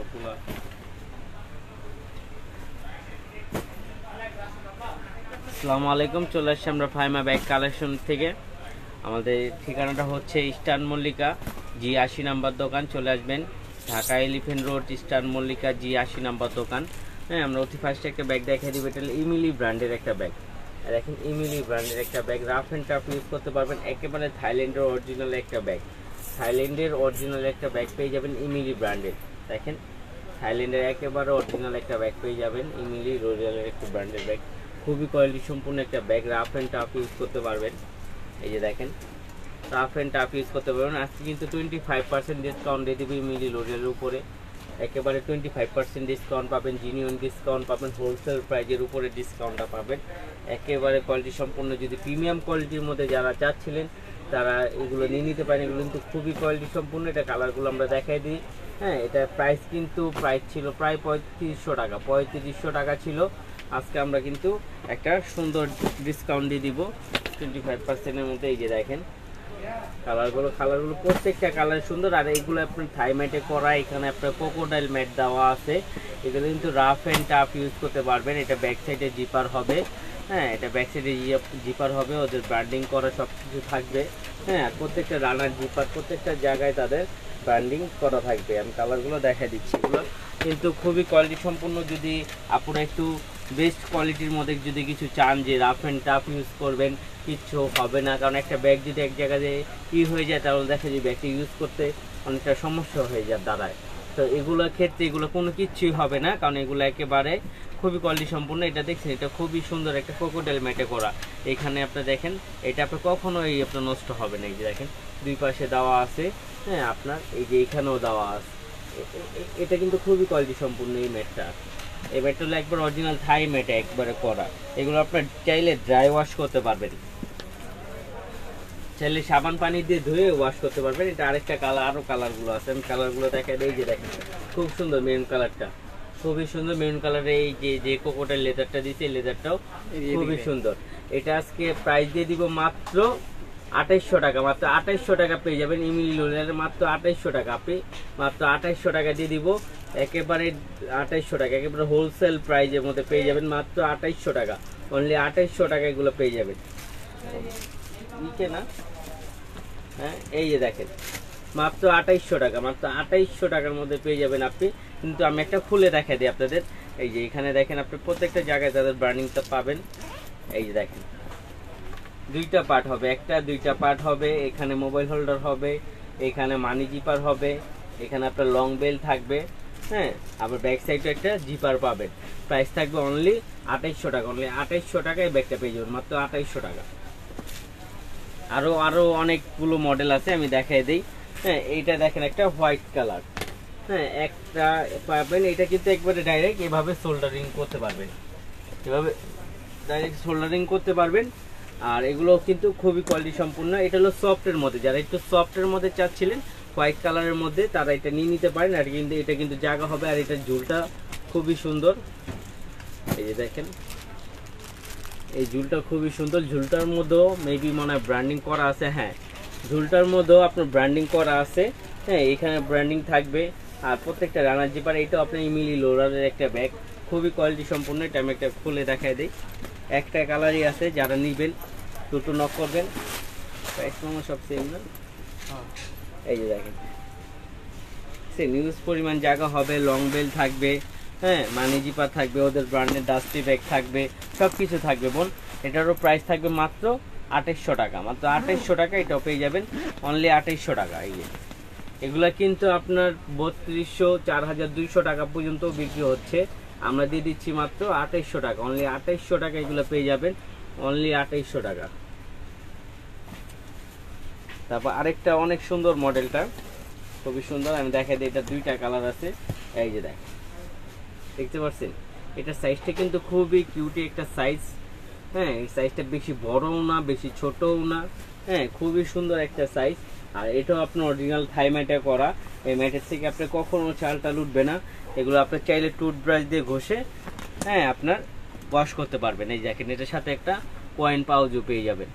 সবগুলো। আসসালামু আলাইকুম, চলে আসছি আমরা ফাইমা ব্যাগ কালেকশন থেকে। আমাদের ঠিকানাটা হচ্ছে ইস্টার্ন মল্লিকা G80 নাম্বার দোকান। চলে আসবেন Dhaka elephant road eastern Mallika G80 number দোকান। হ্যাঁ, আমরা অতি ফার্স্টে একটা ব্যাগ দেখাই দিব। এটা ইমিলি ব্র্যান্ডের একটা ব্যাগ। আর দেখেন ইমিলি ব্র্যান্ডের একটা bag, rough and tough use করতে পারবেন। একেবারে থাইল্যান্ডের অরিজিনাল একটা ব্যাগ, থাইল্যান্ডের অরিজিনাল একটা ব্যাগ পেয়ে যাবেন ইমিলি ব্র্যান্ডের। দেখেন থাইল্যান্ডের একেবারে অরিজিনাল একটা ব্যাগ পেয়ে যাবেন ইমিলি রোরিয়ালের একটা ব্র্যান্ডের ব্যাগ। খুবই কোয়ালিটি সম্পূর্ণ একটা bag, rough and tough use করতে পারবেন। এই যে দেখেন রাফ অ্যান্ড টাফ ইউজ করতে পারবেন। আজকে কিন্তু 25% ডিসকাউন্ট দিয়ে দেবে ইমিলি রোরিয়ালের উপরে। একেবারে 25% ডিসকাউন্ট পাবেন, জিনিউন ডিসকাউন্ট পাবেন, হোলসেল প্রাইজের উপরে ডিসকাউন্টটা পাবেন। একেবারে কোয়ালিটি সম্পূর্ণ, যদি প্রিমিয়াম কোয়ালিটির মধ্যে যারা চাচ্ছিলেন তারা এগুলো নিয়ে নিতে পারেন। এগুলো কিন্তু খুবই কোয়ালিটি সম্পূর্ণ। এটা কালারগুলো আমরা দেখাই দিই। হ্যাঁ, এটা প্রাইস ছিল প্রায় 3500 টাকা, 3500 টাকা ছিল। আজকে আমরা কিন্তু একটা সুন্দর ডিসকাউন্ট দিয়ে দিব 25%-এর মধ্যে। এই যে দেখেন কালারগুলো প্রত্যেকটা কালার সুন্দর। আর এইগুলো আপনি থাই ম্যাটে করা, এখানে আপনার ক্রোকোডাইল ম্যাট দেওয়া আছে। এগুলো কিন্তু রাফ অ্যান্ড টাফ ইউজ করতে পারবেন। এটা ব্যাক সাইডে জিপার হবে। হ্যাঁ, এটা ব্যাক সাইডে জিপার হবে, ওদের ব্র্যান্ডিং করা সব কিছু থাকবে। হ্যাঁ, প্রত্যেকটা রানার জিপার প্রত্যেকটা জায়গায় তাদের ব্র্যান্ডিং করা থাকবে। আমি কালারগুলো দেখা দিচ্ছি। এগুলো কিন্তু খুবই কোয়ালিটি সম্পূর্ণ। যদি আপনারা একটু বেস্ট কোয়ালিটির মধ্যে যদি কিছু চান যে রাফ অ্যান্ড টাফ ইউজ করবেন, কিচ্ছু হবে না। কারণ একটা ব্যাগ যদি এক জায়গায় হয়ে যায় তাহলে দেখা যায় ব্যাগটি ইউজ করতে অনেকটা সমস্যা হয়ে যায় দাঁড়ায়। তো এগুলোর ক্ষেত্রে এগুলো কোনো কিছুই হবে না, কারণ এগুলো একেবারে খুবই কোয়ালিটি সম্পূর্ণ। এটা দেখছেন, এটা খুবই সুন্দর একটা ক্রোকোডাইল ম্যাটে করা। এখানে আপনি দেখেন এটা আপনার কখনোই আপনার নষ্ট হবে না। এই যে দেখেন দুই পাশে দেওয়া আছে। হ্যাঁ, আপনার এই যে এখানেও দেওয়া আছে। এটা কিন্তু খুবই কোয়ালিটি সম্পূর্ণ এই ম্যাটটা। এই ম্যাটটা হলো একবার অরিজিনাল থাই ম্যাটে একবারে করা। এগুলো আপনার চাইলে ড্রাই ওয়াশ করতে পারবেন, চাইলে সাবান পানি দিয়ে ধুয়ে ওয়াশ করতে পারবেন। এটা আরেকটা কালার, আরও কালারগুলো আছে, আমি কালারগুলো দেখাই দিই। এই যে দেখেন খুব সুন্দর মেরুন কালারটা, খুবই সুন্দর মেরুন কালারে। এই যে কোকোটার লেদারটা দিয়েছে, এই লেদারটাও খুবই সুন্দর। এটা আজকে প্রাইস দিয়ে দিব মাত্র 2800 টাকা। মাত্র 2800 টাকা পেয়ে যাবেন ইমিলি রোরিয়ালের, মাত্র 2800 টাকা। আপনি মাত্র 2800 টাকা দিয়ে দিব, একেবারে 2800 টাকা, একেবারে হোলসেল প্রাইজের মধ্যে পেয়ে যাবেন। মাত্র 2800 টাকা, অনলি 2800 টাকা এগুলো পেয়ে যাবেন। নিচে না, হ্যাঁ এই যে দেখেন মাত্র 2800 টাকা, মাত্র 2800 টাকার মধ্যে পেয়ে যাবেন আপনি। কিন্তু আমি একটা খুলে দেখা দিই আপনাদের। এই যে এখানে দেখেন আপনি প্রত্যেকটা জায়গায় তাদের ব্র্যান্ডিংটা পাবেন। এই যে দেখেন দুইটা পার্ট হবে, দুইটা পার্ট হবে। এখানে মোবাইল হোল্ডার হবে, এখানে মানি জিপার হবে, এখানে আপনার লং বেল থাকবে। হ্যাঁ, আবার ব্যাক সাইডে একটা জিপার পাবেন। প্রাইস থাকবে অনলি 2800 টাকা, অনলি 2800 টাকায় ব্যাগটা পেয়ে যাবেন, মাত্র 2800 টাকা। আরো অনেকগুলো মডেল আছে, আমি দেখাই দিই। হ্যাঁ, এইটা দেখেন একটা হোয়াইট কালার। হ্যাঁ, একটা পাবেন। এটা কিন্তু একবারে ডাইরেক্ট এভাবে সোল্ডারিং করতে পারবেন, এভাবে ডাইরেক্ট সোল্ডারিং করতে পারবেন। আর এগুলো কিন্তু খুবই কোয়ালিটি সম্পূর্ণ। এটা হলো সফটের মধ্যে, যারা একটু সফটের মধ্যে চাচ্ছিলেন হোয়াইট কালারের মধ্যে তারা এটা নিয়ে নিতে পারেন। আর কিন্তু এটা কিন্তু জায়গা হবে। আর এটার ঝুলটা খুবই সুন্দর। এই যে দেখেন এই ঝুলটা খুবই সুন্দর। ঝুলটার মধ্যেও মেবি মনে হয় ব্র্যান্ডিং করা আছে। হ্যাঁ, ঝুলটার মধ্যেও আপনার ব্র্যান্ডিং করা আছে। হ্যাঁ, এখানে ব্র্যান্ডিং থাকবে। আর প্রত্যেকটা রানার জিপার। এটাও আপনার ইমিলি রোরিয়ালের একটা ব্যাগ, খুবই কোয়ালিটি সম্পূর্ণ। এটা আমি একটা খুলে দেখাই দিই। একটা কালারই আছে, যারা নিবেন দুটো নক করবেন। প্রাইস মনে সব সেম না। এই যে দেখেন সেম ইউজ পরিমাণ জায়গা হবে, লং বেল থাকবে। হ্যাঁ, মানি জিপার থাকবে, ওদের ব্র্যান্ডের ডাস্টি ব্যাগ থাকবে, সব কিছু থাকবে বোন। এটারও প্রাইস থাকবে মাত্র 2800 টাকা, মাত্র 2800 টাকা। এটাও পেয়ে যাবেন অনলি 2800 টাকা। এই যে এগুলা কিন্তু আপনার 3200, 4200 টাকা পর্যন্ত বিক্রি হচ্ছে। আমরা দিয়ে দিচ্ছি মাত্র 2800 টাকা, অনলি 2800 টাকা এগুলো পেয়ে যাবেন, অনলি 2800 টাকা। তারপর আরেকটা অনেক সুন্দর মডেলটা, খুবই সুন্দর, আমি দেখাই দিই। এটা দুইটা কালার আছে। এই যে দেখতে পাচ্ছেন, এটা সাইজটা কিন্তু খুবই কিউটি একটা সাইজ। হ্যাঁ, এই সাইজটা বেশি বড়ও না বেশি ছোটও না। হ্যাঁ, খুবই সুন্দর একটা সাইজ। আর এটাও আপনার অরিজিনাল থাই ম্যাটে করা। এই ম্যাটের থেকে আপনি কখনো চালটা লুটবে না। এগুলো আপনার চাইলে টুথব্রাশ দিয়ে ঘষে হ্যাঁ আপনার ওয়াশ করতে পারবেন। এই দেখেন এটার সাথে একটা কয়েন পাউচও পেয়ে যাবেন,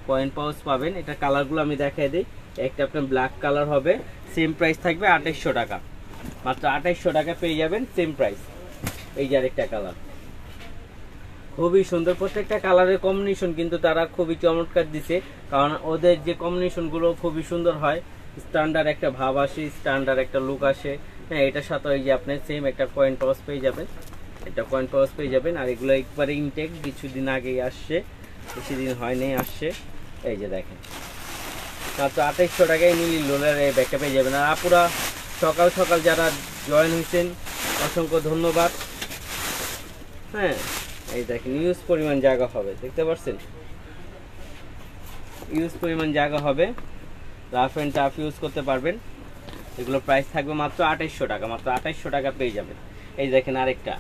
কয়েন পাউচ পাবেন। এটা কালারগুলো আমি দেখাই দিই। একটা আপনার ব্ল্যাক কালার হবে, সেম প্রাইস থাকবে 2800 টাকা। মাত্র 2800 টাকা পেয়ে যাবেন, সেম প্রাইস। এই যে আরেকটা কালার, খুবই সুন্দর, প্রত্যেকটা কালারের কম্বিনেশন কিন্তু তারা খুবই চমৎকার দিছে, কারণ ওদের যে কম্বিনেশন গুলো খুবই সুন্দর হয়, স্ট্যান্ডার্ড একটা ভাব আসে, স্ট্যান্ডার্ড একটা লুক আসে। হ্যাঁ, এটার সাথে এই যে আপনি সেম একটা কয়েন পাউচ পেয়ে যাবেন, এটা কয়েন পাউচ পেয়ে যাবেন। আর এগুলো একবারে ইনটেক, কিছুদিন আগেই আসছে, বেশি দিন হয়নি আসছে। এই যে দেখেন মাত্র 2800 টাকায় মিলি লোলার এই ব্যাগটা পেয়ে যাবেন। আর আপুরা সকাল সকাল যারা জয়েন হয়েছেন অসংখ্য ধন্যবাদ। হ্যাঁ, এই দেখেন ইউজ পরিমাণ জায়গা হবে, দেখতে পাচ্ছেন ইউজ পরিমাণ জায়গা হবে, রাফ অ্যান্ড টাফ ইউজ করতে পারবেন। এগুলো প্রাইস থাকবে মাত্র 2800 টাকা, মাত্র 2800 টাকা পেয়ে যাবেন। এই দেখেন আরেকটা,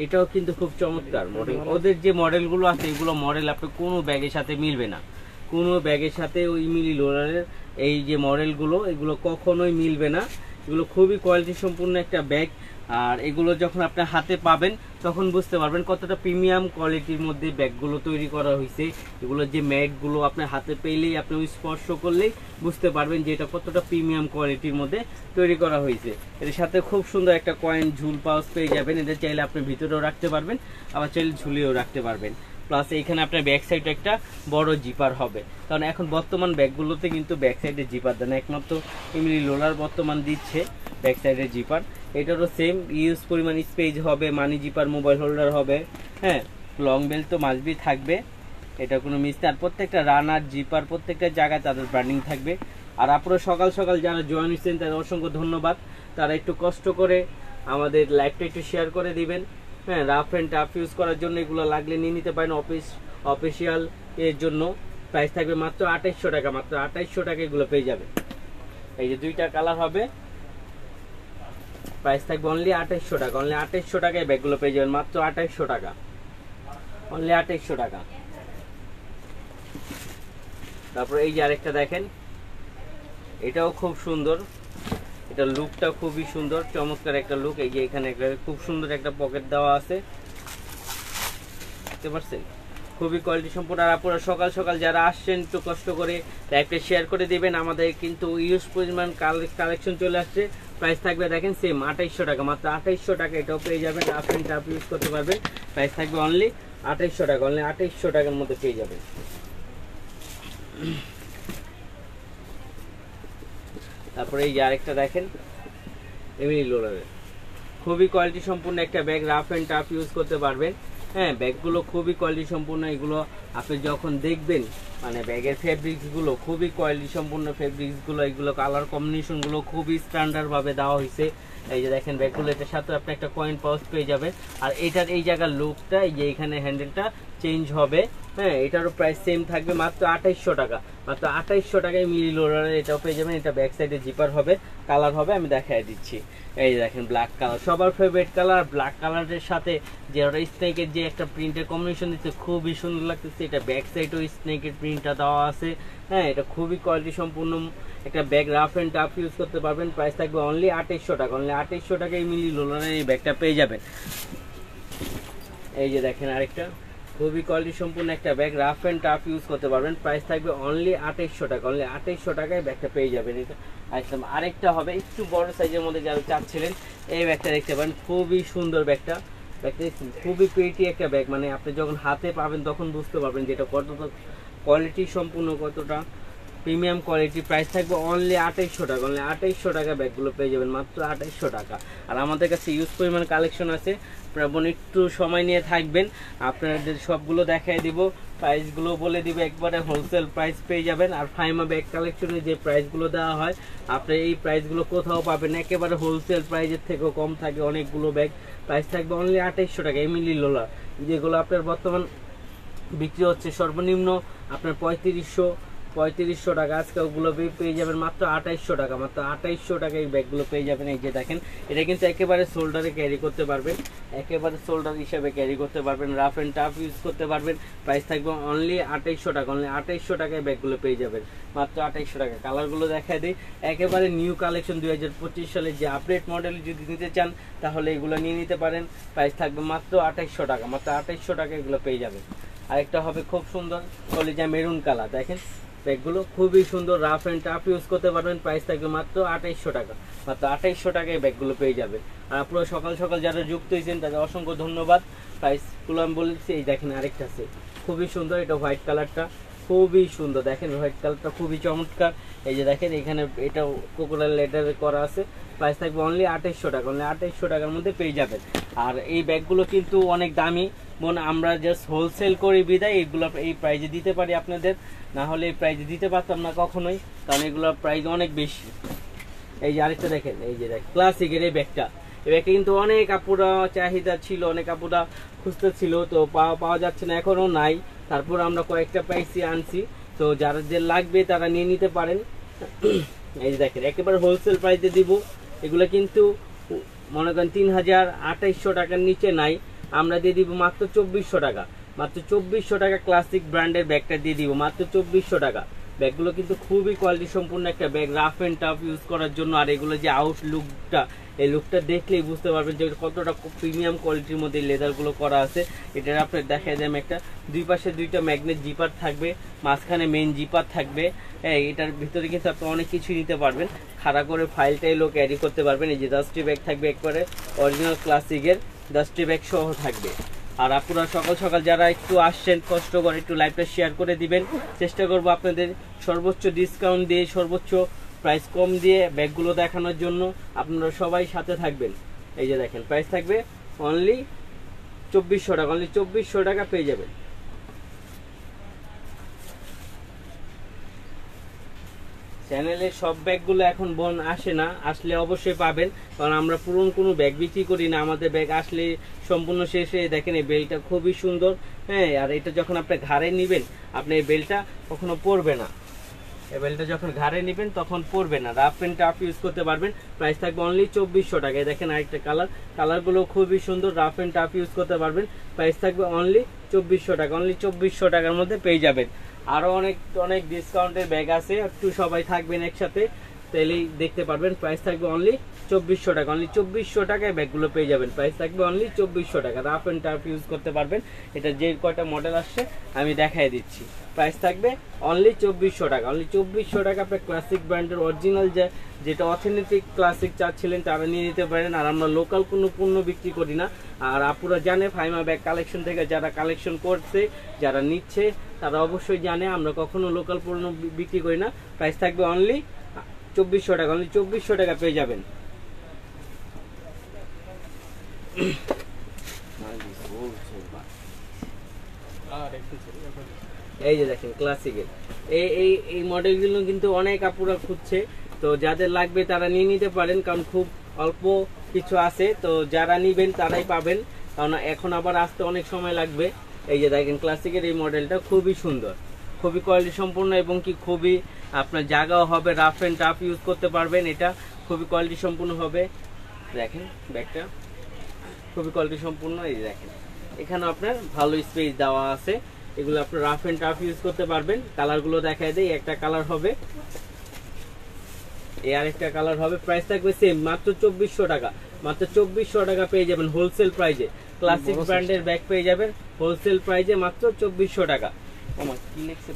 এটাও কিন্তু খুব চমৎকার মডেল। ওদের যে মডেলগুলো আছে এগুলো মডেল আপনি কোনো ব্যাগের সাথে মিলবে না, কোনো ব্যাগের সাথে ওই মিলি লোলারের এই যে মডেলগুলো এগুলো কখনোই মিলবে না। এগুলো খুবই কোয়ালিটি সম্পূর্ণ একটা ব্যাগ। আর এগুলো যখন আপনি হাতে পাবেন তখন বুঝতে পারবেন কতটা প্রিমিয়াম কোয়ালিটির মধ্যে ব্যাগগুলো তৈরি করা হয়েছে। এগুলো যে ম্যাটগুলো আপনার হাতে পেলেই আপনি ওই স্পর্শ করলেই বুঝতে পারবেন যে এটা কতটা প্রিমিয়াম কোয়ালিটির মধ্যে তৈরি করা হয়েছে। এর সাথে খুব সুন্দর একটা কয়েন ঝুল পাউচ পেয়ে যাবেন। এটা চাইলে আপনি ভিতরেও রাখতে পারবেন, আবার চাইলে ঝুলিয়েও রাখতে পারবেন। প্লাস এইখানে আপনার ব্যাক সাইডে একটা বড় জিপার হবে, কারণ এখন বর্তমান ব্যাগগুলোতে কিন্তু ব্যাক সাইডে জিপার দেয় না, একমাত্র এমনি লোলার বর্তমান দিচ্ছে ব্যাক সাইডে জিপার। এটারও সেম ইউজ পরিমাণ স্পেস হবে, মানি জিপার, মোবাইল হোল্ডার হবে। হ্যাঁ, লং বেল্ট তো মাসবি থাকবে, এটা কোনো মিস না। আর প্রত্যেকটা রানার জিপার প্রত্যেকটা জায়গায় তাদের ব্র্যান্ডিং থাকবে। আর আপনারা সকাল সকাল যারা জয়েন হচ্ছেন তাদের অসংখ্য ধন্যবাদ। তারা একটু কষ্ট করে আমাদের লাইভটা একটু শেয়ার করে দিবেন। হ্যাঁ, রাফ অ্যান্ড টাফ ইউজ করার জন্য এগুলো লাগলে নিয়ে নিতে পারেন। অফিসিয়াল এর জন্য প্রাইস থাকবে মাত্র 2800 টাকা, মাত্র 2800 টাকা এগুলো পেয়ে যাবে। এই যে দুইটা কালার হবে, প্রাইস থাকবে অনলি 2800 টাকা, অনলি 2800 টাকায় ব্যাগগুলো পেয়ে যাবেন, মাত্র 2800 টাকা, অনলি 2800 টাকা। তারপর এই যে আরেকটা দেখেন, এটাও খুব সুন্দর, এটা লুকটা খুবই সুন্দর, চমৎকার একটা লুক। এই যে এখানে একটা খুব সুন্দর একটা পকেট দেওয়া আছে, দেখতে পাচ্ছেন, খুবই কোয়ালিটি সম্পূর্ণ। আর আপনারা সকাল সকাল যারা আসছেন একটু কষ্ট করে লাইভটা শেয়ার করে দিবেন। আমাদের কিন্তু ইউজ পরিমাণ কালেকশন চলে আসছে। প্রাইস থাকবে দেখেন সেম 2800 টাকা, মাত্র 2800 টাকা এটাও পেয়ে যাবেন। রাফ অ্যান্ড টাফ ইউজ করতে পারবেন। প্রাইস থাকবে অনলি 2800 টাকা, অনলি 2800 টাকার মধ্যে পেয়ে যাবেন। তারপরে এই যে আরেকটা দেখেন, এমনি লোলারের খুবই কোয়ালিটি সম্পূর্ণ একটা bag, rough and tough use করতে পারবেন। হ্যাঁ, ব্যাগগুলো খুবই কোয়ালিটি সম্পূর্ণ। এগুলো আপনি যখন দেখবেন মানে ব্যাগের ফেব্রিক্সগুলো খুবই কোয়ালিটি সম্পূর্ণ ফেব্রিক্সগুলো, এগুলো কালার কম্বিনেশনগুলো খুবই স্ট্যান্ডার্ডভাবে দেওয়া হয়েছে। এই যে দেখেন ব্যাগগুলো, এটার সাথে আপনি একটা কয়েন পাউচ পেয়ে যাবেন। আর এটার এই জায়গার লুকটা, এই যে এখানে হ্যান্ডেলটা চেঞ্জ হবে। হ্যাঁ, এটারও প্রাইস সেম থাকবে মাত্র 2800 টাকা, মাত্র 2800 টাকায় মিলি লোলারের এটাও পেয়ে যাবেন। এটা ব্যাক সাইডে জিপার হবে, কালার হবে, আমি দেখাই দিচ্ছি। এই দেখেন ব্ল্যাক কালার, সবার ফেভারিট কালার। ব্ল্যাক কালারের সাথে যে ওরা স্নেকের যে একটা প্রিন্টের কম্বিনেশন দিচ্ছে খুবই সুন্দর লাগতেছে। এটা ব্যাক সাইডেও স্নেকের প্রিন্টটা দেওয়া আছে। হ্যাঁ, এটা খুবই কোয়ালিটি সম্পূর্ণ একটা bag, rough and tough use করতে পারবেন। প্রাইস থাকবে অনলি 2800 টাকা, অনলি 2800 টাকায় মিলি লোলারের এই ব্যাগটা পেয়ে যাবেন। এই যে দেখেন আরেকটা খুবই কোয়ালিটি সম্পূর্ণ একটা bag, rough and tough use করতে পারবেন। প্রাইস থাকবে অনলি 2800 টাকা, অনলি 2800 টাকায় ব্যাগটা পেয়ে যাবেন। এটা একদম আরেকটা হবে একটু বড় সাইজের মধ্যে, যারা চাচ্ছিলেন এই ব্যাগটা দেখতে পারেন, খুবই সুন্দর ব্যাগটা। ব্যাগটা খুবই পেটি একটা ব্যাগ, মানে আপনি যখন হাতে পাবেন তখন বুঝতে পারবেন যে এটা কতটা কোয়ালিটি সম্পূর্ণ, কতটা প্রিমিয়াম কোয়ালিটি। প্রাইস থাকবে অনলি 2800 টাকা, অনলি 2800 টাকা ব্যাগগুলো পেয়ে যাবেন, মাত্র 2800 টাকা। আর আমাদের কাছে ইউজ পরিমাণ কালেকশন আছে, প্রবণ একটু সময় নিয়ে থাকবেন, আপনাদের সবগুলো দেখাই দিব, প্রাইসগুলো বলে দিব, একবারে হোলসেল প্রাইস পেয়ে যাবেন। আর ফাইমা ব্যাগ কালেকশনে যে প্রাইসগুলো দেওয়া হয় আপনি এই প্রাইসগুলো কোথাও পাবেন, একেবারে হোলসেল প্রাইসের থেকেও কম থাকে অনেকগুলো ব্যাগ। প্রাইস থাকবে অনলি 2800 টাকা। এমিলি লোলার যেগুলো আপনার বর্তমান বিক্রি হচ্ছে সর্বনিম্ন আপনার 3500 টাকা, আজকে ওগুলো পেয়ে যাবেন মাত্র 2800 টাকা, মাত্র 2800 টাকা এই ব্যাগগুলো পেয়ে যাবেন। এই যে দেখেন, এটা কিন্তু একেবারে শোল্ডারে ক্যারি করতে পারবেন, একেবারে শোল্ডার হিসাবে ক্যারি করতে পারবেন, রাফ অ্যান্ড টাফ ইউজ করতে পারবেন। প্রাইস থাকবে অনলি 2800 টাকা, অনলি 2800 টাকায় ব্যাগগুলো পেয়ে যাবেন, মাত্র 2800 টাকা। কালারগুলো দেখায় দিই, একেবারে নিউ কালেকশন 2025 সালে যে আপডেট মডেল যদি নিতে চান তাহলে এগুলো নিয়ে নিতে পারেন। প্রাইস থাকবে মাত্র 2800 টাকা, মাত্র 2800 টাকা এগুলো পেয়ে যাবেন। আরেকটা হবে খুব সুন্দর কলিজা মেরুন কালার, দেখেন ব্যাগগুলো খুবই সুন্দর, রাফ অ্যান্ড টাফ ইউজ করতে পারবেন। প্রাইস থাকবে মাত্র 2800 টাকা, মাত্র 2800 টাকায় ব্যাগগুলো পেয়ে যাবেন। আর আপনারা সকাল সকাল যারা যুক্ত হয়েছেন তাদের অসংখ্য ধন্যবাদ। প্রাইসগুলো আমি বলেছি, এই দেখেন আরেকটা আছে খুবই সুন্দর, এটা হোয়াইট কালারটা খুবই সুন্দর, দেখেন হোয়াইট কালারটা খুবই চমৎকার। এই যে দেখেন এখানে এটা কোকোডাইল লেদার করা আছে। প্রাইস থাকবে অনলি 2800 টাকা, অনলি 2800 টাকার মধ্যে পেয়ে যাবেন। আর এই ব্যাগগুলো কিন্তু অনেক দামি বোন, আমরা জাস্ট হোলসেল করি বিদায় এগুলো এই প্রাইজে দিতে পারি আপনাদের, না হলে এই প্রাইজে দিতে পারতাম না কখনোই, কারণ এগুলোর প্রাইস অনেক বেশি। এই যে আরেকটা দেখেন, এই যে দেখ ক্লাসিকের এই ব্যাগটা, এই ব্যাগটা কিন্তু অনেক আপুরা চাহিদা ছিল, অনেক আপুরা খুঁজতেছিল, তো পাওয়া যাচ্ছে না, এখনো নাই। তারপর আমরা কয়েকটা পাইছি আনছি, তো যাদের লাগবে তারা নিয়ে নিতে পারেন। এই যে দেখেন একেবারে হোলসেল প্রাইসে দিব। এগুলো কিন্তু মনে করেন 3800 টাকার নিচে নাই, আমরা দিয়ে দিব মাত্র 2400 টাকা, মাত্র 2400 টাকা ক্লাসিক ব্র্যান্ডের ব্যাগটা দিয়ে দিব মাত্র 2400 টাকা। ব্যাগগুলো কিন্তু খুবই কোয়ালিটি সম্পূর্ণ একটা bag, rough and tough use করার জন্য। আর এগুলো যে আউট লুকটা, এই লুকটা দেখলেই বুঝতে পারবেন যে কতটা প্রিমিয়াম কোয়ালিটির মধ্যে লেদারগুলো করা আছে। এটার আপনার দেখাই দেন, একটা দুই পাশে দুইটা ম্যাগনেট জিপার থাকবে, মাঝখানে মেইন জিপার থাকবে। এটার ভিতরে কিন্তু আপনি অনেক কিছু নিতে পারবেন, খাড়া করে ফাইলটাই লোক ক্যারি করতে পারবেন। এই যে ডাস্টি ব্যাগ থাকবে, একবারে অরিজিনাল ক্লাসিকের ডাস্টি ব্যাগ সহ থাকবে। আর আপনারা সকাল সকাল যারা একটু আসছেন কষ্ট করে একটু লাইভটা শেয়ার করে দিবেন, চেষ্টা করব আপনাদের সর্বোচ্চ ডিসকাউন্ট দিয়ে, সর্বোচ্চ প্রাইস কম দিয়ে ব্যাগগুলো দেখানোর জন্য। আপনারা সবাই সাথে থাকবেন। এই যে দেখেন প্রাইস থাকবে অনলি 2400 টাকা, অনলি 2400 টাকা পেয়ে যাবেন। চ্যানেলে সব ব্যাগগুলো এখন বোন আসে না, আসলে অবশ্যই পাবেন, কারণ আমরা পুরনো কোনো ব্যাগ বিক্রি করি না। আমাদের ব্যাগ আসলে সম্পূর্ণ শেষে দেখেন এই বেলটা খুবই সুন্দর। হ্যাঁ, আর এটা যখন আপনি ঘাড়ে নেবেন, আপনি এই বেলটা কখনো পরবে না, এই বেলটা যখন ঘাড়ে নেবেন তখন পরবে না, রাফ অ্যান্ড টাফ ইউজ করতে পারবেন। প্রাইস থাকবে অনলি 2400 টাকা। দেখেন আরেকটা কালারগুলো খুবই সুন্দর, রাফ অ্যান্ড টাফ ইউজ করতে পারবেন। প্রাইস থাকবে অনলি 2400 টাকা, অনলি 2400 টাকার মধ্যে পেয়ে যাবেন। আরো অনেক ডিসকাউন্টের ব্যাগ আছে, একটু সবাই থাকবেন একসাথে তাহলেই দেখতে পারবেন। প্রাইস থাকবে অনলি 2400 টাকা, অনলি 2400 টাকায় ব্যাগগুলো পেয়ে যাবেন। প্রাইস থাকবে অনলি 2400 টাকা, রাফ অ্যান্ড টাফ ইউজ করতে পারবেন। এটা যে কয়টা মডেল আসছে আমি দেখাই দিচ্ছি। প্রাইস থাকবে অনলি 2400 টাকা, অনলি 2400 টাকা। আপনার ক্লাসিক ব্র্যান্ডের অরিজিনাল যেটা অথেন্টিক ক্লাসিক চাচ্ছিলেন তারা নিয়ে নিতে পারেন। আর আমরা লোকাল কোনো পণ্য বিক্রি করি না। আর আপুরা জানে ফাইমা ব্যাগ কালেকশন থেকে যারা কালেকশন করছে, যারা নিচ্ছে তারা অবশ্যই জানে আমরা কখনো লোকাল পণ্য বিক্রি করি না। প্রাইস থাকবে অনলি 2400 টাকা, অনলি 2400 টাকা পেয়ে যাবেন। এই যে দেখেন ক্লাসিকের এই মডেলগুলো কিন্তু অনেক আপুরা খুঁজছে, তো যাদের লাগবে তারা নিয়ে নিতে পারেন, কারণ খুব অল্প কিছু আছে, তো যারা নিবেন তারাই পাবেন, কারণ এখন আবার আসতে অনেক সময় লাগবে। এই যে দেখেন ক্লাসিকের এই মডেলটা খুবই সুন্দর, খুবই কোয়ালিটি সম্পূর্ণ এবং কি খুবই আপনার জায়গাও হবে, রাফ অ্যান্ড টাফ ইউজ করতে পারবেন। এটা খুবই কোয়ালিটি সম্পূর্ণ হবে। দেখেন ব্যাগটা খুবই কোয়ালিটি সম্পূর্ণ। এই দেখেন এখানে আপনার ভালো স্পেস দেওয়া আছে, এগুলো আপনার রাফ অ্যান্ড টাফ ইউজ করতে পারবেন। কালারগুলো দেখায় দেয়, একটা কালার হবে, এই আরেকটা কালার হবে। প্রাইস থাকবে সেম, মাত্র 2400 টাকা, মাত্র 2400 টাকা পেয়ে যাবেন হোলসেল প্রাইজে। ক্লাসিক ব্র্যান্ডের ব্যাগ পেয়ে যাবেন হোলসেল প্রাইজে মাত্র 2400 টাকা। কি লিখছে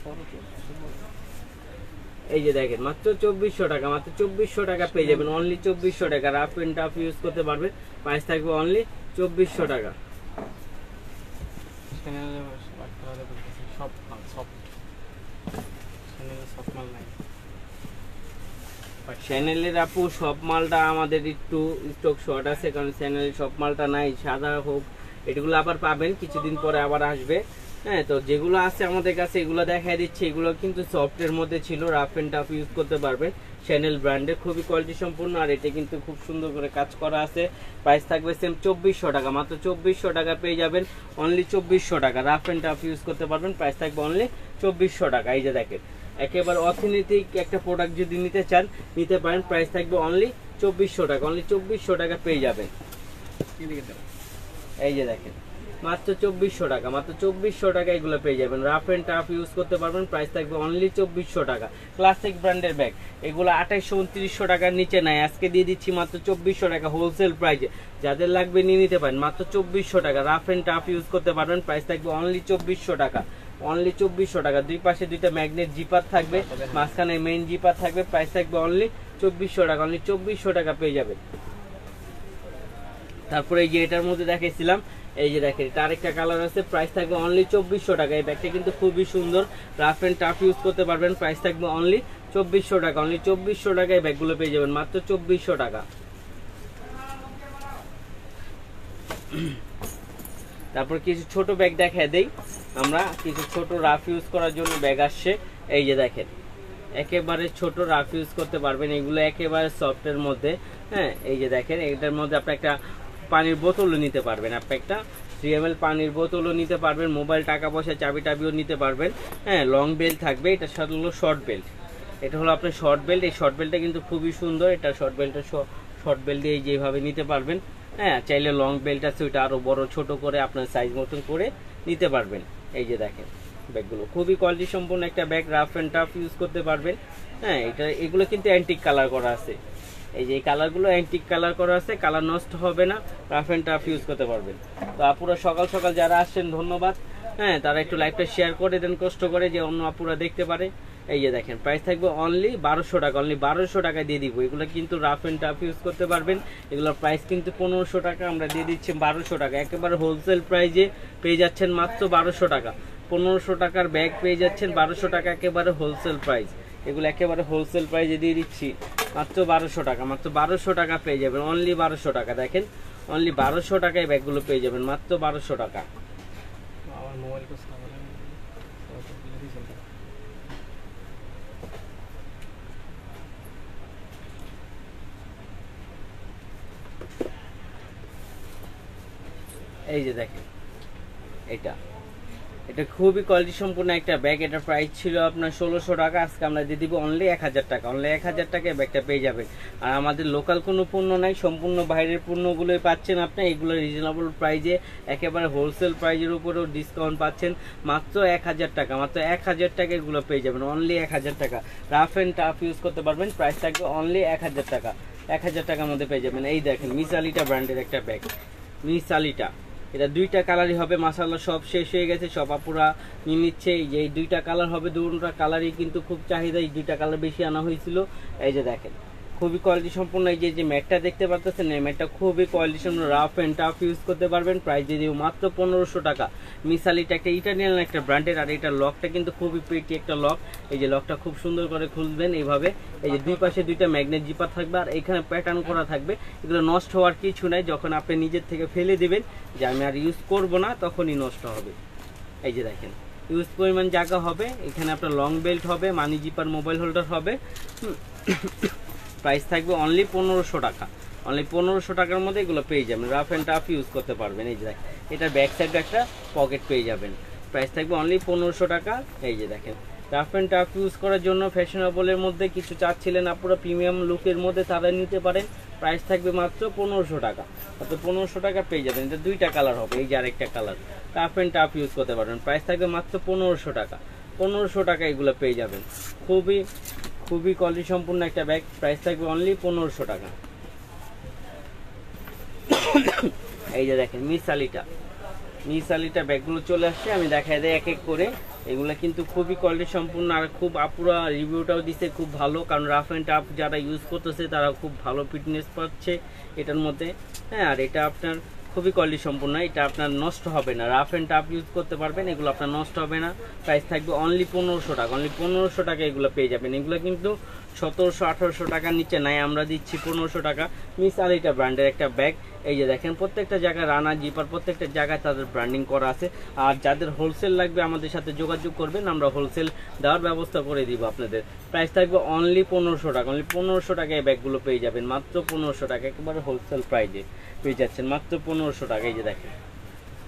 এই যে দেখেন মাত্র 2400 টাকা, মাত্র 2400 টাকা পেয়ে যাবেন, অনলি 2400 টাকা। রাফ অ্যান্ড টাফ ইউজ করতে পারবেন। প্রাইস থাকবে অনলি 2400 টাকা। চ্যানেলের আপু সব মালটা আমাদের একটু স্টক শর্ট আছে, কারণ চ্যানেলের সব মালটা নাই, সাদা হোক এগুলো আবার পাবেন কিছুদিন পরে আবার আসবে। হ্যাঁ, তো যেগুলো আছে আমাদের কাছে এগুলো দেখাই দিচ্ছি, এগুলো কিন্তু সফটের মধ্যে ছিল, রাফ অ্যান্ড টাফ ইউজ করতে পারবেন। চ্যানেল ব্র্যান্ডের খুবই কোয়ালিটি সম্পূর্ণ, আর এটা কিন্তু খুব সুন্দর করে কাজ করা আছে। প্রাইস থাকবে সেম 2400 টাকা, মাত্র 2400 টাকা পেয়ে যাবেন, অনলি 2400 টাকা। রাফ অ্যান্ড টাফ ইউজ করতে পারবেন। প্রাইস থাকবে অনলি 2400 টাকা। এই যে দেখেন একেবারে অথেন্টিক একটা প্রোডাক্ট যদি নিতে চান নিতে পারেন। প্রাইস থাকবে অনলি 2400 টাকা, অনলি 2400 টাকা পেয়ে যাবেন। এই যে দেখেন মাত্র 2400 টাকা, মাত্র 2400 টাকা এগুলো পেয়ে যাবেন, রাফ অ্যান্ড টাফ ইউজ করতে পারবেন। প্রাইস থাকবে অনলি 2400 টাকা। ক্লাসিক ব্র্যান্ডের ব্যাগ এগুলো 2800-2900 টাকার নিচে নাই, আজকে দিয়ে দিচ্ছি মাত্র 2400 টাকা হোলসেল প্রাইজে। যাদের লাগবে নিয়ে নিতে পারেন মাত্র 2400 টাকা, রাফ অ্যান্ড টাফ ইউজ করতে পারবেন। প্রাইস থাকবে অনলি 2400 টাকা, অনলি 2400 টাকা। দুই পাশে দুইটা ম্যাগনেট জিপার থাকবে, মাঝখানে মেইন জিপার থাকবে, প্রাইস থাকবে অনলি 2400 টাকা। অনলি 2400 টাকা পেয়ে যাবেন। তারপরে এই যে এটার মধ্যে দেখাইছিলাম, এই যে দেখেন এটা আরেকটা কালার আছে, প্রাইস থাকবে অনলি 2400 টাকা। এই ব্যাগটা কিন্তু খুবই সুন্দর, রাফ এন্ড টাফ ইউজ করতে পারবেন। প্রাইস থাকবে অনলি 2400 টাকা। অনলি 2400 টাকায় ব্যাগগুলো পেয়ে যাবেন, মাত্র 2400 টাকা। তারপর কিছু ছোট ব্যাগ দেখা দেই আমরা, কিছু ছোট রাফ ইউজ করার জন্য ব্যাগ আসছে। এই যে দেখেন একেবারে ছোট রাফ ইউজ করতে পারবেন, এগুলো একেবারে সফটের মধ্যে। হ্যাঁ, এই যে দেখেন এটার মধ্যে আপনি একটা পানির বোতলও নিতে পারবেন, আপনি একটা 3 ml পানির বোতলও নিতে পারবেন, মোবাইল টাকা পয়সা চাবি টাবিও নিতে পারবেন। হ্যাঁ, লং বেল্ট থাকবে, এটা সাথে হলো শর্ট বেল্ট। এটা হলো আপনার শর্ট বেল্ট, এই শর্ট বেল্টটা কিন্তু খুবই সুন্দর। এটা শর্ট বেল্টটা শর্ট বেল্ট দিয়ে যেভাবে নিতে পারবেন। হ্যাঁ, চাইলে লং বেল্ট আছে ওইটা আরো বড় ছোট করে আপনার সাইজ মতন করে নিতে পারবেন। এই যে দেখেন ব্যাগগুলো খুবই কোয়ালিটি সম্পন্ন একটা bag, rough and tough use করতে পারবেন। হ্যাঁ, এগুলো কিন্তু অ্যান্টিক কালার করা আছে, এই যে এই কালারগুলো অ্যান্টিক কালার করা আছে, কালার নষ্ট হবে না, রাফ এন্ড টাফ ইউজ করতে পারবেন। তো আপুরা সকাল সকাল যারা আসছেন ধন্যবাদ। হ্যাঁ, তারা একটু লাইভটা শেয়ার করে দেন কষ্ট করে, যে অন্য আপুরা দেখতে পারে। এই যে দেখেন প্রাইস থাকবে অনলি 1200 টাকা। অনলি 1200 টাকায় দিয়ে দিব। এগুলো কিন্তু রাফ এন্ড টাফ ইউজ করতে পারবেন। এগুলোর প্রাইস কিন্তু 1500 টাকা, আমরা দিয়ে দিচ্ছি 1200 টাকা। একেবারে হোলসেল প্রাইজে পেয়ে যাচ্ছেন মাত্র 1200 টাকা। 1500 টাকার ব্যাগ পেয়ে যাচ্ছেন 1200 টাকা, একেবারে হোলসেল প্রাইস। এগুলো একেবারে হোলসেল প্রাইজে দিয়ে দিচ্ছি মাত্র 1200 টাকা। মাত্র 1200 টাকা পেয়ে যাবেন, অনলি 1200 টাকা। দেখেন অনলি 1200 টাকায় ব্যাগগুলো পেয়ে যাবেন, মাত্র 1200 টাকা। এই যে দেখেন এটা খুবই কোয়ালিটি সম্পূর্ণ একটা ব্যাগ। এটার প্রাইস ছিল আপনার 1600 টাকা, আজকে আমরা দিয়ে দিব অনলি 1000 টাকা। অনলি 1000 টাকায় ব্যাগটা পেয়ে যাবেন। আর আমাদের লোকাল কোনো পণ্য নাই, সম্পূর্ণ বাইরের পণ্যগুলোই পাচ্ছেন আপনি। এগুলো রিজনেবল প্রাইজে, একেবারে হোলসেল প্রাইজের উপরেও ডিসকাউন্ট পাচ্ছেন, মাত্র 1000 টাকা। মাত্র 1000 টাকা এগুলো পেয়ে যাবেন, অনলি 1000 টাকা। রাফ এন্ড টাফ ইউজ করতে পারবেন, প্রাইস থাকবে অনলি 1000 টাকা। 1000 টাকার মধ্যে পেয়ে যাবেন। এই দেখেন মিস আলিটা ব্র্যান্ডের একটা ব্যাগ, মিস আলিটা। এটা দুইটা কালারই হবে, মাশাআল্লাহ সব শেষ হয়ে গেছে, সব আপুরা নিয়ে নিচ্ছে। এই দুইটা কালার হবে, দুটোটা কালারই কিন্তু খুব চাহিদা, এই দুইটা কালার বেশি আনা হয়েছিল। এই যে দেখেন খুবই কোয়ালিটি সম্পূর্ণ। এই যে ম্যাটটা দেখতে পাচ্ছেন, এই ম্যাটটা খুবই কোয়ালিটি সম্পূর্ণ, রাফ এন্ড টাফ ইউজ করতে পারবেন। প্রাইস দিয়ে দিব মাত্র 1500 টাকা। মিসালিটা একটা ইটালিয়ান একটা ব্র্যান্ডের, আর এটার লকটা কিন্তু খুবই প্রিটি একটা লক। এই যে লকটা খুব সুন্দর করে খুলবেন এইভাবে। এই যে দুই পাশে দুইটা ম্যাগনেট জিপার থাকবে, আর এখানে প্যাটার্ন করা থাকবে। এগুলো নষ্ট হওয়ার কিছু নাই, যখন আপনি নিজের থেকে ফেলে দিবেন যে আমি আর ইউজ করব না, তখনই নষ্ট হবে। এই যে দেখেন ইউজ পরিমাণ জায়গা হবে, এখানে আপনার লং বেল্ট হবে, মানি জিপার, মোবাইল হোল্ডার হবে। প্রাইস থাকবে অনলি 1500 টাকা। অনলি 1500 টাকার মধ্যে এগুলো পেয়ে যাবেন, রাফ এন্ড টাফ ইউজ করতে পারবেন। এই যে দেখেন এটার ব্যাক সাইডে একটা পকেট পেয়ে যাবেন। প্রাইস থাকবে অনলি 1500 টাকা। এই যে দেখেন রাফ এন্ড টাফ ইউজ করার জন্য ফ্যাশনেবলের মধ্যে কিছু চাচ্ছিলেন আপনারা, প্রিমিয়াম লুকের মধ্যে তারা নিতে পারেন। প্রাইস থাকবে মাত্র 1500 টাকা। মাত্র 1500 টাকা পেয়ে যাবেন। এটা দুইটা কালার হবে, এই যে আরেকটা colour, rough and tough use করতে পারবেন। প্রাইস থাকবে মাত্র 1500 টাকা। 1500 টাকা এগুলো পেয়ে যাবেন। খুবই কোয়ালিটি সম্পূর্ণ একটা ব্যাগ, প্রাইস থাকবে অনলি 1500 টাকা। এই যে দেখেন মিস আলিটা ব্যাগগুলো চলে আসছে, আমি দেখাই দেয় এক এক করে। এগুলো কিন্তু খুবই কোয়ালিটি সম্পূর্ণ, আর খুব আপুরা রিভিউটাও দিচ্ছে খুব ভালো, কারণ রাফ এন্ড টাফ যারা ইউজ করতেছে তারা খুব ভালো ফিটনেস পাচ্ছে এটার মধ্যে। হ্যাঁ, আর এটা আপনার খুবই কোয়ালিটি সম্পূর্ণ, এটা আপনার নষ্ট হবে না, রাফ এন্ড টাফ ইউজ করতে পারবেন, এগুলো আপনার নষ্ট হবে না। প্রাইস থাকবে অনলি 1500 টাকা। অনলি 1500 টাকা এগুলো পেয়ে যাবেন। এগুলো কিন্তু 1700-1800 টাকার নিচে নাই, আমরা দিচ্ছি 1500 টাকা। মিস আলিটা ব্র্যান্ডের একটা ব্যাগ। এই যে দেখেন প্রত্যেকটা জায়গায় রানা জিপার, প্রত্যেকটা জায়গায় তাদের ব্র্যান্ডিং করা আছে। আর যাদের হোলসেল লাগবে আমাদের সাথে যোগাযোগ করবেন, আমরা হোলসেল দেওয়ার ব্যবস্থা করে দিব আপনাদের। প্রাইস থাকবে অনলি 1500 টাকা। অনলি 1500 টাকায় এই ব্যাগগুলো পেয়ে যাবেন, মাত্র 1500 টাকা, একেবারে হোলসেল প্রাইজে পেয়ে যাচ্ছেন, মাত্র 1500 টাকা। এই যে দেখেন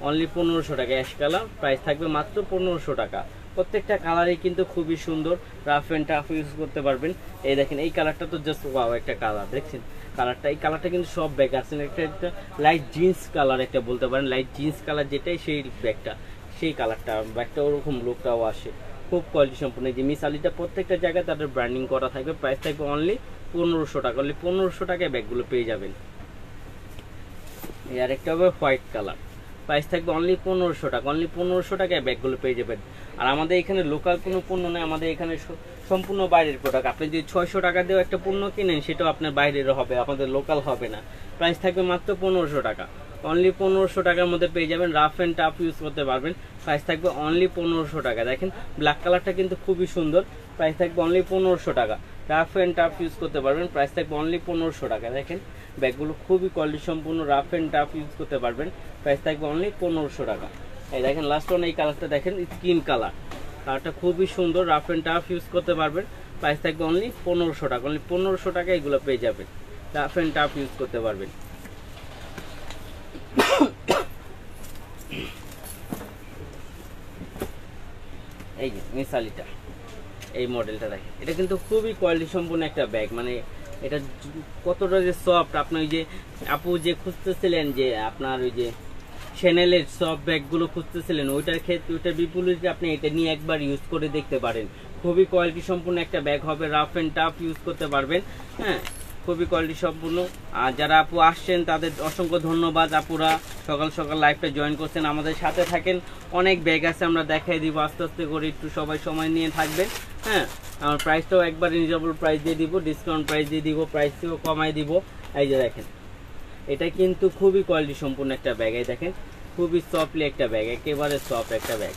অনলি 1500 টাকা অ্যাশ কালার, প্রাইস থাকবে মাত্র 1500 টাকা। প্রত্যেকটা কালারই কিন্তু খুবই সুন্দর, রাফ এন্ড টাফ ইউজ করতে পারবেন। এই দেখেন এই কালারটা তো জাস্ট ওয়াও একটা কালার, দেখছেন কালারটা, এই কালারটা কিন্তু সব ব্যাগ আছে। একটা লাইট জিন্স কালার একটা বলতে পারেন, লাইট জিন্স কালার যেটাই সেই ব্যাগটা, সেই কালারটা ব্যাগটা ওরকম লুকটাও আসে, খুব কোয়ালিটি সম্পূর্ণ। এই যে মিস আলিটা প্রত্যেকটা জায়গায় তাদের ব্র্যান্ডিং করা থাকবে। প্রাইস থাকবে অনলি 1500 টাকা। অনলি 1500 টাকায় ব্যাগগুলো পেয়ে যাবেন। এই আরেকটা হবে হোয়াইট কালার, প্রাইস থাকবে অনলি 1500 টাকা। অনলি 1500 টাকায় ব্যাগগুলো পেয়ে যাবেন। আর আমাদের এখানে লোকাল কোনো পণ্য নেই, আমাদের এখানে সম্পূর্ণ বাইরের প্রোডাক্ট। আপনি যদি 600 টাকা দিয়ে একটা পণ্য কিনেন সেটাও আপনার বাইরের হবে, আমাদের লোকাল হবে না। প্রাইস থাকবে মাত্র 1500 টাকা, অনলি 1500 টাকার মধ্যে পেয়ে যাবেন। রাফ অ্যান্ড টাফ ইউজ করতে পারবেন, প্রাইস থাকবে অনলি 1500 টাকা। দেখেন ব্ল্যাক কালারটা কিন্তু খুবই সুন্দর, প্রাইস থাকবে অনলি 1500 টাকা। রাফ অ্যান্ড টাফ ইউজ করতে পারবেন, প্রাইস থাকবে অনলি 1500 টাকা। দেখেন ব্যাগগুলো খুবই কোয়ালিটি সম্পূর্ণ, রাফ অ্যান্ড টাফ ইউজ করতে পারবেন, প্রাইস থাকবে অনলি 1500 টাকা। এই দেখেন লাস্ট ওয়ান, এই কালারটা দেখেন স্কিন কালার, কালারটা খুবই সুন্দর, রাফ অ্যান্ড টাফ ইউজ করতে পারবেন, প্রাইস থাকবে অনলি 1500 টাকা। অনলি 1500 টাকা এগুলো পেয়ে যাবেন, রাফ অ্যান্ড টাফ ইউজ করতে পারবেন। এই যে মিসালিটা, এই মডেলটা দেখেন, এটা কিন্তু খুবই কোয়ালিটি সম্পূর্ণ একটা ব্যাগ, মানে এটা কতটা যে সফট। আপনি ওই যে আপু যে খুঁজতেছিলেন যে আপনার ওই যে চ্যানেলের সফট ব্যাগগুলো খুঁজতেছিলেন, ওইটার ক্ষেত্রে ওইটার বিপরীতে আপনি এটা নিয়ে একবার ইউজ করে দেখতে পারেন। খুবই কোয়ালিটি সম্পূর্ণ একটা ব্যাগ হবে, রাফ অ্যান্ড টাফ ইউজ করতে পারবেন। হ্যাঁ, খুবই কোয়ালিটি সম্পূর্ণ। আর যারা আপু আসছেন তাদের অসংখ্য ধন্যবাদ। আপুরা সকাল সকাল লাইভটা জয়েন করছেন, আমাদের সাথে থাকেন। অনেক ব্যাগ আছে, আমরা দেখাই দিব আস্তে আস্তে করে, একটু সবাই সময় নিয়ে থাকবেন। হ্যাঁ, আমার প্রাইসটাও একবার রিজনেবল প্রাইস দিয়ে দিব, ডিসকাউন্ট প্রাইস দিয়ে দিব, প্রাইসটিও কমাই দিব। এই যে দেখেন, এটা কিন্তু খুবই কোয়ালিটি সম্পূর্ণ একটা ব্যাগ। এই দেখেন খুবই সফটলি একটা ব্যাগ, একেবারে সফট একটা ব্যাগ,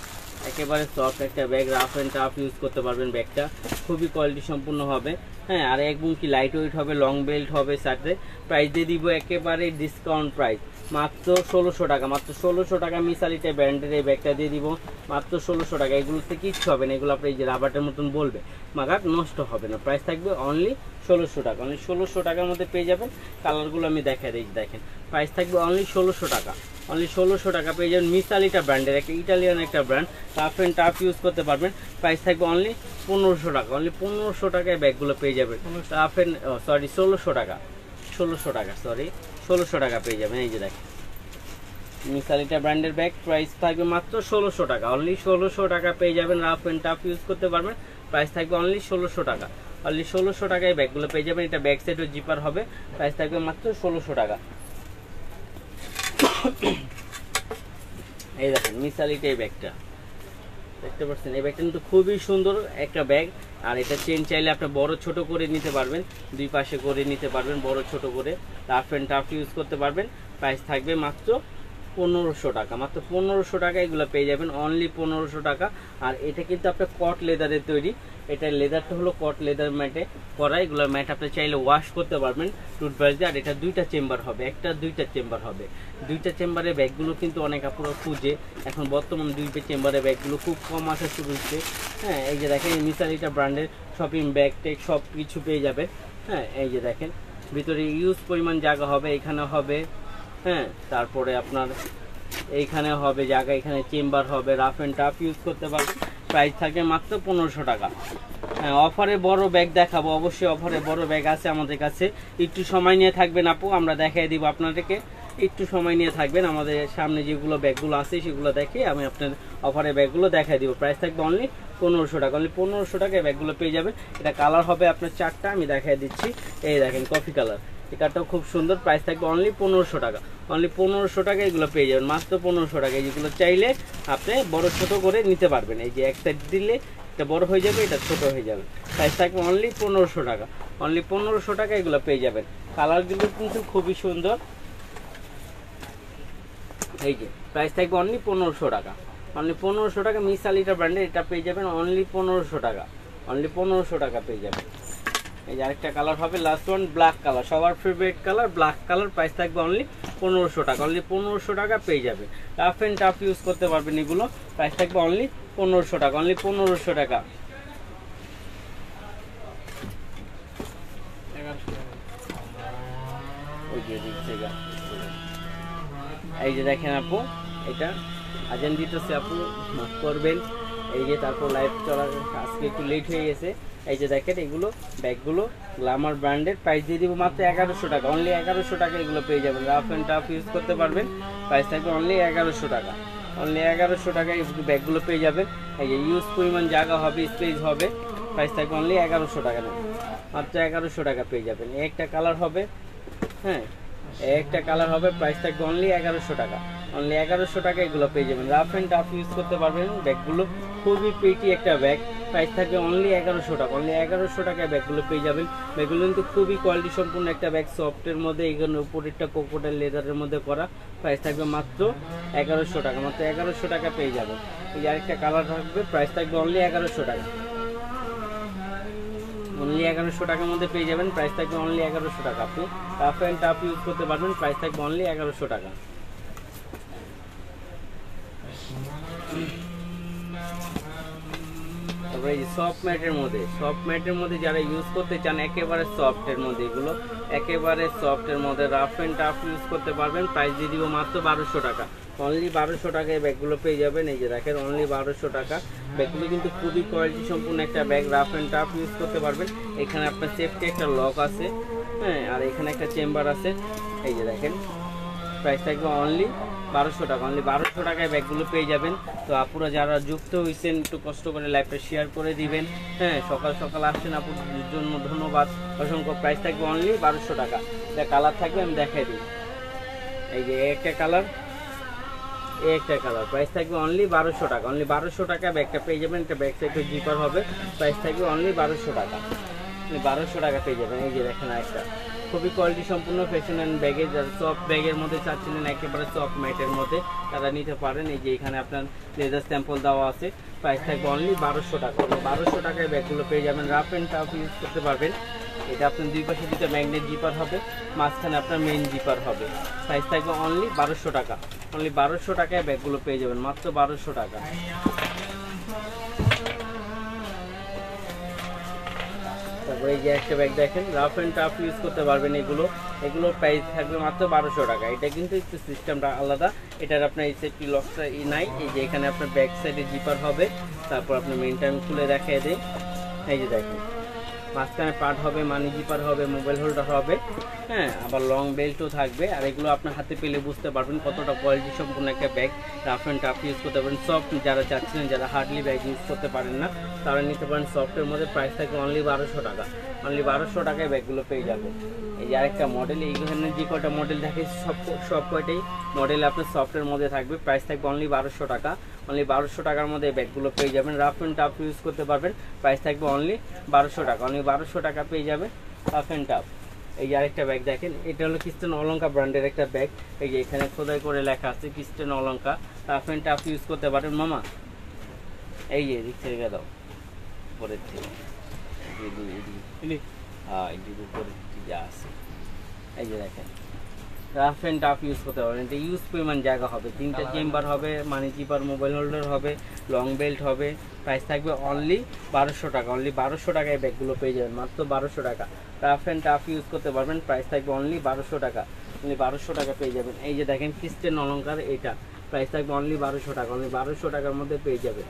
একেবারে সফট একটা bag, rough and tough use করতে পারবেন। ব্যাগটা খুবই কোয়ালিটি সম্পূর্ণ হবে। হ্যাঁ, আর একদম কি লাইট ওয়েট হবে, লং বেল্ট হবে সাথে। প্রাইস দিয়ে দিব একেবারে ডিসকাউন্ট প্রাইস, মাত্র 1600 টাকা। মাত্র 1600 টাকা মিসালিটা ব্র্যান্ডের এই ব্যাগটা দিয়ে দিব মাত্র 1600 টাকা। এগুলোতে কিচ্ছু হবে না, এগুলো আপনি এই যে রাবারের মতন বলবে, মাগার নষ্ট হবে না। প্রাইস থাকবে অনলি 1600 টাকা, অনলি 1600 টাকার মধ্যে পেয়ে যাবেন। কালারগুলো আমি দেখা দিই, দেখেন প্রাইস থাকবে অনলি 1600 টাকা, অনলি 1600 টাকা পেয়ে যাবেন। মিসালিটা ব্র্যান্ডের একটা ইটালিয়ান একটা brand, rough and tough use করতে পারবেন। প্রাইস থাকবে অনলি 1500 টাকা, অনলি 1500 টাকায় ব্যাগগুলো পেয়ে যাবেন। রাফ অ্যান্ড 1600 টাকা, 1600 টাকা, সরি 1600 টাকা পেয়ে যাবেন। এই যে দেখেন মিসালিটা ব্র্যান্ডের ব্যাগ, প্রাইস থাকবে মাত্র 1600 টাকা, অনলি 1600 টাকা পেয়ে যাবেন। রাফ অ্যান্ড টাফ ইউজ করতে পারবেন, প্রাইস থাকবে অনলি 1600 টাকা, অনলি 1600 টাকায় ব্যাগগুলো পেয়ে যাবেন। এটা ব্যাক সাইডও জিপার হবে, প্রাইস থাকবে মাত্র 1600 টাকা। এই দেখেন মিসালিটা এই ব্যাগটা দেখতে পাচ্ছেন, এই ব্যাগটা কিন্তু খুবই সুন্দর একটা ব্যাগ। আর এটা চেন চাইলে আপনি বড় ছোট করে নিতে পারবেন, দুই পাশে করে নিতে পারবেন, বড় ছোট করে। রাফ অ্যান্ড টাফ ইউজ করতে পারবেন, প্রাইস থাকবে মাত্র 1500 টাকা, মাত্র 1500 টাকা এগুলো পেয়ে যাবেন, অনলি 1500 টাকা। আর এটা কিন্তু আপনার কট লেদারের তৈরি, এটা লেদারটা হলো কট লেদার ম্যাটে করা। এগুলো ম্যাট আপনি চাইলে ওয়াশ করতে পারবেন টুথব্রাশ দিয়ে। আর এটা দুইটা চেম্বার হবে, একটা দুইটা চেম্বার হবে, দুইটা চেম্বারের ব্যাগগুলো কিন্তু অনেক আপুরা খুঁজে, এখন বর্তমানে দুইটা চেম্বারের ব্যাগগুলো খুব কম আসা শুরু হচ্ছে। হ্যাঁ, এই যে দেখেন মিসালিটা ব্র্যান্ডের শপিং ব্যাগ টেক সব কিছু পেয়ে যাবে। হ্যাঁ, এই যে দেখেন ভিতরে ইউজ পরিমাণ জায়গা হবে, এখানে হবে। হ্যাঁ, তারপরে আপনার এইখানে হবে জায়গা, এখানে চেম্বার হবে, রাফ অ্যান্ড টাফ ইউজ করতে পারবেন। প্রাইস থাকে মাত্র 1500 টাকা। হ্যাঁ, অফারে বড় ব্যাগ দেখাবো, অবশ্যই অফারে বড় ব্যাগ আছে আমাদের কাছে। একটু সময় নিয়ে থাকবেন আপু, আমরা দেখাই দিব আপনাদেরকে, একটু সময় নিয়ে থাকবেন। আমাদের সামনে যেগুলো ব্যাগগুলো আছে সেগুলো দেখে আমি আপনার অফারে ব্যাগগুলো দেখাই দিব। প্রাইস থাকবে অনলি 1500 টাকা, অনলি 1500 টাকায় ব্যাগগুলো পেয়ে যাবেন। এটা কালার হবে আপনার 4টা, আমি দেখাই দিচ্ছি। এই দেখেন কফি কালার, এটাটাও খুব সুন্দর। প্রাইস থাকবে অনলি 1500 টাকা, অনলি 1500 টাকা এগুলো পেয়ে যাবেন, মাত্র 1500 টাকা। যেগুলো চাইলে আপনি বড় ছোট করে নিতে পারবেন, এই যে এক সাইড দিলে এটা বড় হয়ে যাবে, এটা ছোট হয়ে যাবে। প্রাইস থাকবে অনলি 1500 টাকা, অনলি 1500 টাকা এগুলো পেয়ে যাবেন। কালারগুলো কিন্তু খুবই সুন্দর। এই যে প্রাইস থাকবে অনলি 1500 টাকা, অনলি 1500 টাকা। মিসালিটা ব্র্যান্ডের এটা পেয়ে যাবেন অনলি 1500 টাকা, অনলি 1500 টাকা পেয়ে যাবেন। এই যে আরেকটা কালার হবে লাস্ট ওয়ান, ব্ল্যাক কালার, সবার favourite colour black colour. Price থাকবে অনলি 1500 টাকা, অনলি 1500 টাকা পেয়ে যাবে। টাফ অ্যান্ড টাফ ইউজ করতে পারবেন এগুলো। প্রাইস থাকবে অনলি 1500 টাকা, অনলি 1500 টাকা। এই যে দেখেন আপু, এটা আজান দিতেছে আপু, মাফ করবেন। এই যে তারপর লাইভ চলার আজকে একটু লেট হয়ে গেছে। এই যে দেখেন এগুলো ব্যাগগুলো গ্ল্যামার ব্র্যান্ডের, প্রাইস দিয়ে দিব মাত্র 1100 টাকা, অনলি 1100 টাকা এগুলো পেয়ে যাবেন। রাফ অ্যান্ড টাফ ইউজ করতে পারবেন, প্রাইস থাকবে অনলি 1100 টাকা, অনলি 1100 টাকায় ব্যাগগুলো পেয়ে যাবেন। এই যে ইউজ পরিমাণ জায়গা হবে, স্পেস হবে, প্রাইস থাকবে অনলি 1100 টাকা, মাত্র 1100 টাকা পেয়ে যাবেন। একটা কালার হবে, হ্যাঁ একটা কালার হবে, প্রাইস থাকবে অনলি 1100 টাকা, অনলি 1100 টাকা এগুলো পেয়ে যাবেন। রাফ অ্যান্ড টাফ ইউজ করতে পারবেন, ব্যাগগুলো খুবই পেটি একটা ব্যাগ, প্রাইস থাকবে অনলি 1100 টাকা। অনলি 1100 টাকায় ব্যাগগুলো পেয়ে যাবেন। ব্যাগগুলো কিন্তু খুবই কোয়ালিটি সম্পূর্ণ একটা ব্যাগ, সফটের মধ্যে, এখানে উপরেরটা কোকোডাইল লেদারের মধ্যে করা। প্রাইস থাকবে মাত্র 1100 টাকা, মাত্র 1100 টাকা পেয়ে যাবেন। এই আরেকটা কালার থাকবে, প্রাইস থাকবে অনলি 1100 টাকা। অনলি 1100 টাকার মধ্যে পেয়ে যাবেন, প্রাইস থাকবে অনলি 1100 টাকা। আপনি টাফ অ্যান্ড টাফ ইউজ করতে পারবেন, প্রাইস থাকবে অনলি 1100 টাকা। তারপরে এই সফট ম্যাটের মধ্যে যারা ইউজ করতে চান একেবারে সফটের মধ্যে, এগুলো একেবারে সফটের মধ্যে রাফ অ্যান্ড টাফ ইউজ করতে পারবেন। প্রাইস দিয়ে দিব মাত্র 1200 টাকা। অনলি 1200 টাকায় ব্যাগগুলো পেয়ে যাবেন। এই যে দেখেন অনলি 1200 টাকা। ব্যাগগুলো কিন্তু খুবই কোয়ালিটি সম্পূর্ণ একটা bag, rough and tough use করতে পারবেন। এখানে আপনার সেফটি একটা লক আছে, হ্যাঁ, আর এখানে একটা চেম্বার আছে। এই যে দেখেন প্রাইস থাকবে অনলি 1200 টাকা। অনলি 1200 টাকায় ব্যাগগুলো পেয়ে যাবেন। তো আপুরা যারা যুক্ত হয়েছেন একটু কষ্ট করে লাইভটা শেয়ার করে দিবেন, হ্যাঁ, সকাল সকাল আসছেন আপুর জন্য ধন্যবাদ অসংখ্য। প্রাইস থাকবে অনলি 1200 টাকা। এটা কালার থাকবে, আমি দেখাই দিই। এই যে একটা কালার, একটা কালার, প্রাইস থাকবে অনলি 1200 টাকা। অনলি 1200 টাকা ব্যাগটা পেয়ে যাবেন। এটা ব্যাগ সাইডে জিপার হবে, প্রাইস থাকবে অনলি 1200 টাকা। 1200 টাকা পেয়ে যাবেন। এই যে দেখেন একটা খুবই কোয়ালিটি সম্পূর্ণ ফ্যাশন অ্যান্ড ব্যাগে, যারা সফট ব্যাগের মধ্যে চাচ্ছিলেন একেবারে সফট ম্যাটের মধ্যে, তারা নিতে পারেন। এই যে এখানে আপনার লেদার স্যাম্পল দেওয়া আছে, প্রাইস থাকবে অনলি 1200 টাকা। 1200 টাকায় ব্যাগগুলো পেয়ে যাবেন। রাফ অ্যান্ড টাফ ইউজ করতে পারবেন। এটা আপনার দুই পাশে দুটো ম্যাগনেট জিপার হবে, মাঝখানে আপনার মেইন জিপার হবে। প্রাইস থাকবে অনলি 1200 টাকা। অনলি 1200 টাকায় ব্যাগগুলো পেয়ে যাবেন, মাত্র 1200 টাকা। তারপরে এই যে একটা ব্যাগ দেখেন, রাফ অ্যান্ড টাফ ইউজ করতে পারবেন। এগুলোর প্রাইস থাকবে মাত্র 1200 টাকা। এটা কিন্তু একটু সিস্টেমটা আলাদা, এটার আপনার এই সেফটি লকটা নাই। এই যে এখানে আপনার ব্যাক সাইডে জিপার হবে, তারপর আপনি মেইনটা আমি খুলে দেখিয়ে দিই। এই যে দেখেন মাঝখানে পার্ট হবে, মানি জিপার হবে, মোবাইল হোল্ডার হবে, হ্যাঁ, আবার লং বেল্টও থাকবে। আর এগুলো আপনার হাতে পেলে বুঝতে পারবেন কতটা কোয়ালিটি সম্পূর্ণ একটা bag. Rough and tough use করতে পারেন। সফট যারা চাচ্ছিলেন, যারা হার্ডলি ব্যাগ ইউজ করতে পারেন না, তারা নিতে পারেন সফটের মধ্যে। প্রাইস থাকে অনলি 1200 টাকা। অনলি 1200 টাকায় ব্যাগগুলো পেয়ে যাবে। এই যে আরেকটা মডেল, এইখানে যে কয়টা মডেল থাকে সব কয়টাই মডেল আপনার সফটের মধ্যে থাকবে। প্রাইস থাকবে অনলি 1200 টাকা। অনলি 1200 টাকার মধ্যে ব্যাগগুলো পেয়ে যাবেন। রাফ অ্যান্ড টাফ ইউজ করতে পারবেন। প্রাইস থাকবে অনলি 1200 টাকা। অনলি 1200 টাকা পেয়ে যাবে রাফ অ্যান্ড টাফ। এই যে আরেকটা ব্যাগ দেখেন, এটা হলো ক্রিস্টান অলঙ্কা ব্র্যান্ডের একটা ব্যাগ। এই যে এখানে খোদাই করে লেখা আছে ক্রিস্টান অলঙ্কা। রাফ অ্যান্ড টাফ ইউজ করতে পারেন মামা। এই যে এদিক থেকে দাও, পরের থেকে হ্যাঁ, এদিকে উপরে যা আছে। এই যে দেখেন রাফ অ্যান্ড টাফ ইউজ করতে পারবেন। এটা ইউজ পরিমাণ জায়গা হবে, 3টা চেম্বার হবে, মানি জিপার, মোবাইল হোল্ডার হবে, লং বেল্ট হবে। প্রাইস থাকবে অনলি 1200 টাকা। অনলি 1200 টাকায় ব্যাগগুলো পেয়ে যাবেন, মাত্র 1200 টাকা। রাফ অ্যান্ড টাফ ইউজ করতে পারবেন। প্রাইস থাকবে অনলি 1200 টাকা। অনলি 1200 টাকা পেয়ে যাবেন। এই যে দেখেন ক্রিস্টান অলঙ্কার, এটা প্রাইস থাকবে অনলি 1200 টাকা। অনলি 1200 টাকার মধ্যে পেয়ে যাবে।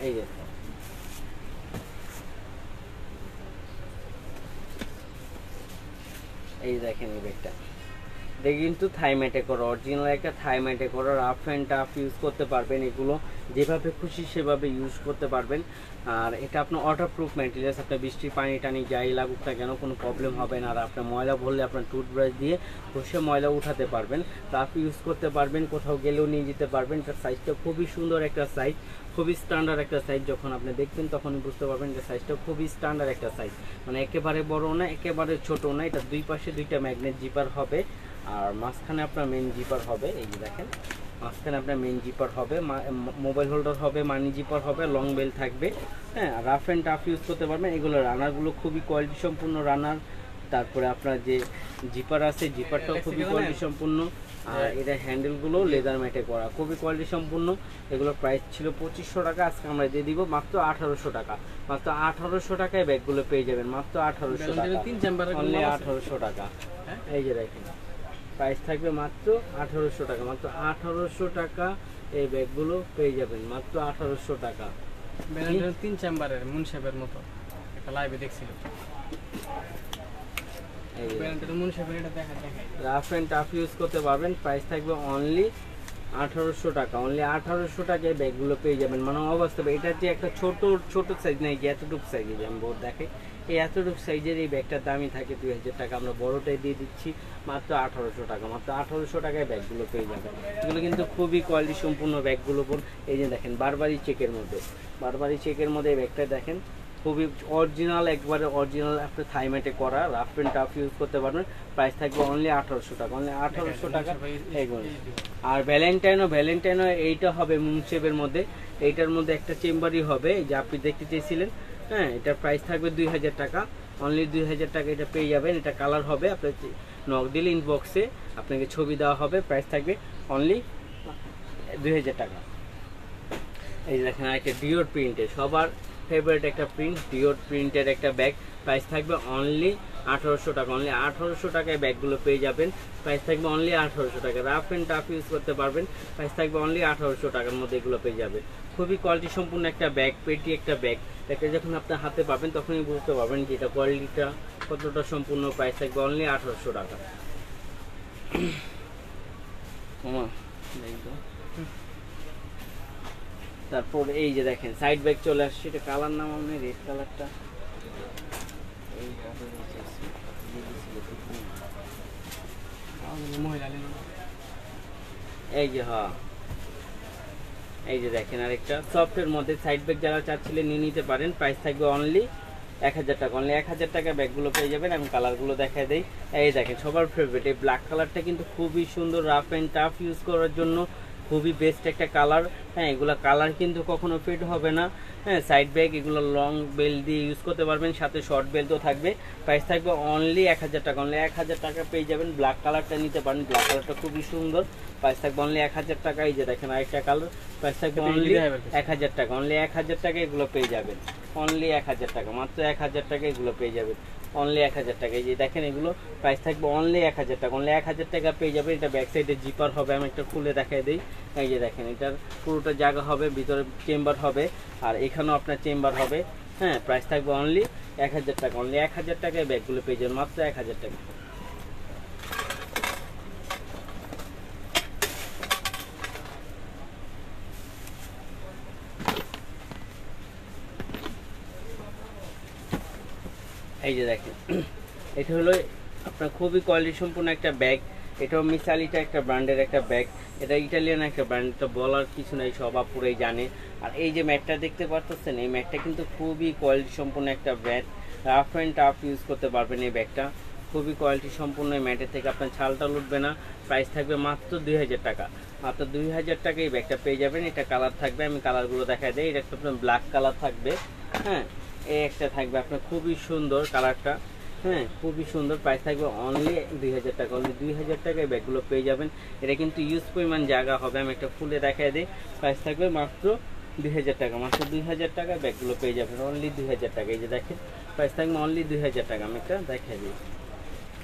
এই যে এই দেখেন এই ব্যাগটা, এটা কিন্তু থাইম্যাটে করা, অরিজিনাল একটা থাইম্যাটে করা। রাফ অ্যান্ড টাফ ইউজ করতে পারবেন। এগুলো যেভাবে খুশি সেভাবে ইউজ করতে পারবেন। আর এটা আপনার ওয়াটারপ্রুফ ম্যাটেরিয়ালস, আপনার বৃষ্টি পানি টানি যাই লাগুক না কেন কোনো প্রবলেম হবে না। আর আপনার ময়লা ভরলে আপনার টুথব্রাশ দিয়ে ঘষে ময়লা উঠাতে পারবেন। টাফ ইউজ করতে পারবেন, কোথাও গেলেও নিয়ে যেতে পারবেন। এটার সাইজটা খুবই সুন্দর একটা সাইজ, খুবই স্ট্যান্ডার্ড একটা সাইজ। যখন আপনি দেখবেন তখনই বুঝতে পারবেন যে সাইজটা খুবই স্ট্যান্ডার্ড একটা সাইজ, মানে একেবারে বড় না একেবারে ছোট না। এটা দুই পাশে দুইটা ম্যাগনেট জিপার হবে, আর মাঝখানে আপনার মেইন জিপার হবে। এই যে দেখেন মাঝখানে আপনার মেইন জিপার হবে, মোবাইল হোল্ডার হবে, মানি জিপার হবে, লং বেল থাকবে, হ্যাঁ। রাফ অ্যান্ড টাফ ইউজ করতে পারবেন। এগুলো রানারগুলো খুবই কোয়ালিটি সম্পূর্ণ রানার। তারপরে আপনার যে জিপার আছে, জিপারটাও খুবই কোয়ালিটি সম্পূর্ণ। আর এটা হ্যান্ডেলগুলো লেদার ম্যাটে করা, খুবই কোয়ালিটি সম্পূর্ণ। এগুলোর প্রাইস ছিল 2500 টাকা, আজকে আমরা দিয়ে দিব মাত্র 1800 টাকা। মাত্র 1800 টাকায় ব্যাগগুলো পেয়ে যাবেন, মাত্র 1800 টাকা। অনলি 1800 টাকা। এই যে দেখেন প্রাইস থাকবে মাত্র 1800 টাকা। মাত্র 1800 টাকা এই ব্যাগগুলো পেয়ে যাবেন, মাত্র 1800 টাকা। 3 চেম্বারের মুনশেপের মতো একটা লাইভে দেখছিল। রাফ অ্যান্ড টাফ ইউজ করতে পারবেন। প্রাইস থাকবে অনলি 1800 টাকা। অনলি 1800 টাকায় ব্যাগগুলো পেয়ে যাবেন। মানে অবস্থা, এটা যে একটা ছোট সাইজ নেই, এতটুকু সাইজ আমি বোর্ড দেখে, এই এতটুকু সাইজের এই ব্যাগটার দামই থাকে 2000 টাকা। আমরা বড়টাই দিয়ে দিচ্ছি মাত্র 1800 টাকা। মাত্র 1800 টাকায় ব্যাগগুলো পেয়ে যাবেন। এগুলো কিন্তু খুবই কোয়ালিটি সম্পূর্ণ ব্যাগগুলো। এই যে দেখেন বারবারি চেকের মধ্যে, বারবারি চেকের মধ্যে এই ব্যাগটা দেখেন খুবই অরিজিনাল, একবারে অরিজিনাল। আপনি থাইমেটে করা, রাফ অ্যান্ড টাফ ইউজ করতে পারবেন। প্রাইস থাকবে অনলি 1800 টাকা, অনলি 1800 টাকা এইগুলো। আর ভ্যালেন্টাইনও এইটা হবে মুন শেপের মধ্যে। এইটার মধ্যে একটা চেম্বারই হবে, এই যে আপনি দেখতে চেয়েছিলেন। হ্যাঁ, এটার প্রাইস থাকবে 2000 টাকা, অনলি 2000 টাকা এটা পেয়ে যাবেন। এটা কালার হবে, আপনার নক দিলে ইনবক্সে আপনাকে ছবি দেওয়া হবে। প্রাইস থাকবে অনলি 2000 টাকা। এই যে দেখেন একটা ডিওর প্রিন্টের, সবার ফেভারিট একটা প্রিন্ট, ডিওর প্রিন্টের একটা ব্যাগ। প্রাইস থাকবে অনলি 1800 টাকা, অনলি 1800 টাকায় ব্যাগগুলো পেয়ে যাবেন। প্রাইস থাকবে অনলি 1800 টাকা। রাফ অ্যান্ড টাফ ইউজ করতে পারবেন। প্রাইস থাকবে অনলি 1800 টাকার মধ্যে এগুলো পেয়ে যাবেন। খুবই কোয়ালিটি সম্পূর্ণ একটা ব্যাগ, পেটি একটা ব্যাগ। এটা যখন আপনার হাতে পাবেন তখনই বুঝতে পারবেন যে এটা কোয়ালিটিটা কতটা সম্পূর্ণ। প্রাইস থাকবে অনলি 1800 টাকা। তারপর এই যে দেখেন সাইড ব্যাগ চলে আসছে। এটা কালার নাম আপনি রেড কালারটা, এই যে হ্যাঁ, এই যে দেখেন আরেকটা সফটের মধ্যে সাইড ব্যাগ যারা চাচ্ছিলেন নিয়ে নিতে পারেন। প্রাইস থাকবে অনলি 1000 টাকা, অনলি 1000 টাকা ব্যাগগুলো পেয়ে যাবেন। আমি কালারগুলো দেখাই দেই। এই দেখেন সবার ফেভারিট এই ব্ল্যাক কালারটা কিন্তু খুবই সুন্দর, রাফ অ্যান্ড টাফ ইউজ করার জন্য খুবই বেস্ট একটা কালার। হ্যাঁ, এগুলো কালার কিন্তু কখনো ফেড হবে না। হ্যাঁ, সাইড ব্যাগ এগুলো লং বেল্ট দিয়ে ইউজ করতে পারবেন, সাথে শর্ট বেল্টও থাকবে। প্রাইস থাকবে অনলি 1000 টাকা, অনলি 1000 টাকা পেয়ে যাবেন। ব্ল্যাক কালারটা নিতে পারেন, ব্ল্যাক কালারটা খুবই সুন্দর। প্রাইস থাকবে অনলি 1000 টাকা। এই যে দেখেন আরেকটা কালার, প্রাইস থাকবে অনলি 1000 টাকা, অনলি 1000 টাকা এগুলো পেয়ে যাবেন। অনলি 1000 টাকা, মাত্র 1000 টাকা এগুলো পেয়ে যাবেন। অনলি 1000 টাকা। এই যে দেখেন এগুলো প্রাইস থাকবে অনলি 1000 টাকা, অনলি 1000 টাকা পেয়ে যাবেন। এটা ব্যাক সাইডে জিপার হবে, আমি একটা খুলে দেখাই দিই। এই যে দেখেন এটার পুরোটা জায়গা হবে, ভিতরে চেম্বার হবে, আর এখানেও আপনার চেম্বার হবে। হ্যাঁ, প্রাইস থাকবে অনলি 1000 টাকা, অনলি 1000 টাকায় ব্যাগগুলো পেয়ে যাবেন, মাত্র 1000 টাকা। এই যে দেখেন এটা হলো আপনার খুবই কোয়ালিটি সম্পূর্ণ একটা ব্যাগ। এটাও মিসালিটা একটা ব্র্যান্ডের একটা ব্যাগ। এটা ইটালিয়ান একটা ব্র্যান্ড, তো বলার কিছু নাই, সব আপুরাই জানে। আর এই যে ম্যাটটা দেখতে পাচ্ছেন, এই ম্যাটটা কিন্তু খুবই কোয়ালিটি সম্পূর্ণ একটা bag. Rough and tough use করতে পারবেন এই ব্যাগটা। খুবই কোয়ালিটি সম্পূর্ণ, এই ম্যাটের থেকে আপনার ছালটা উঠবে না। প্রাইস থাকবে মাত্র 2000 টাকা, মাত্র 2000 টাকা এই ব্যাগটা পেয়ে যাবেন। এটা কালার থাকবে, আমি কালারগুলো দেখাই দিই। এটা একটা আপনার ব্ল্যাক কালার থাকবে। হ্যাঁ, এই একটা থাকবে আপনার খুবই সুন্দর কালারটা। হ্যাঁ, খুবই সুন্দর। প্রাইস থাকবে অনলি 2000 টাকা, অনলি 2000 টাকায় ব্যাগগুলো পেয়ে যাবেন। এটা কিন্তু ইউজ পরিমাণ জায়গা হবে, আমি একটা খুলে দেখাই দিই। প্রাইস থাকবে মাত্র 2000 টাকা, মাত্র 2000 টাকায় ব্যাগগুলো পেয়ে যাবেন, অনলি 2000 টাকা। এই যে দেখেন প্রাইস থাকবে অনলি 2000 টাকা। আমি একটা দেখাই দিই।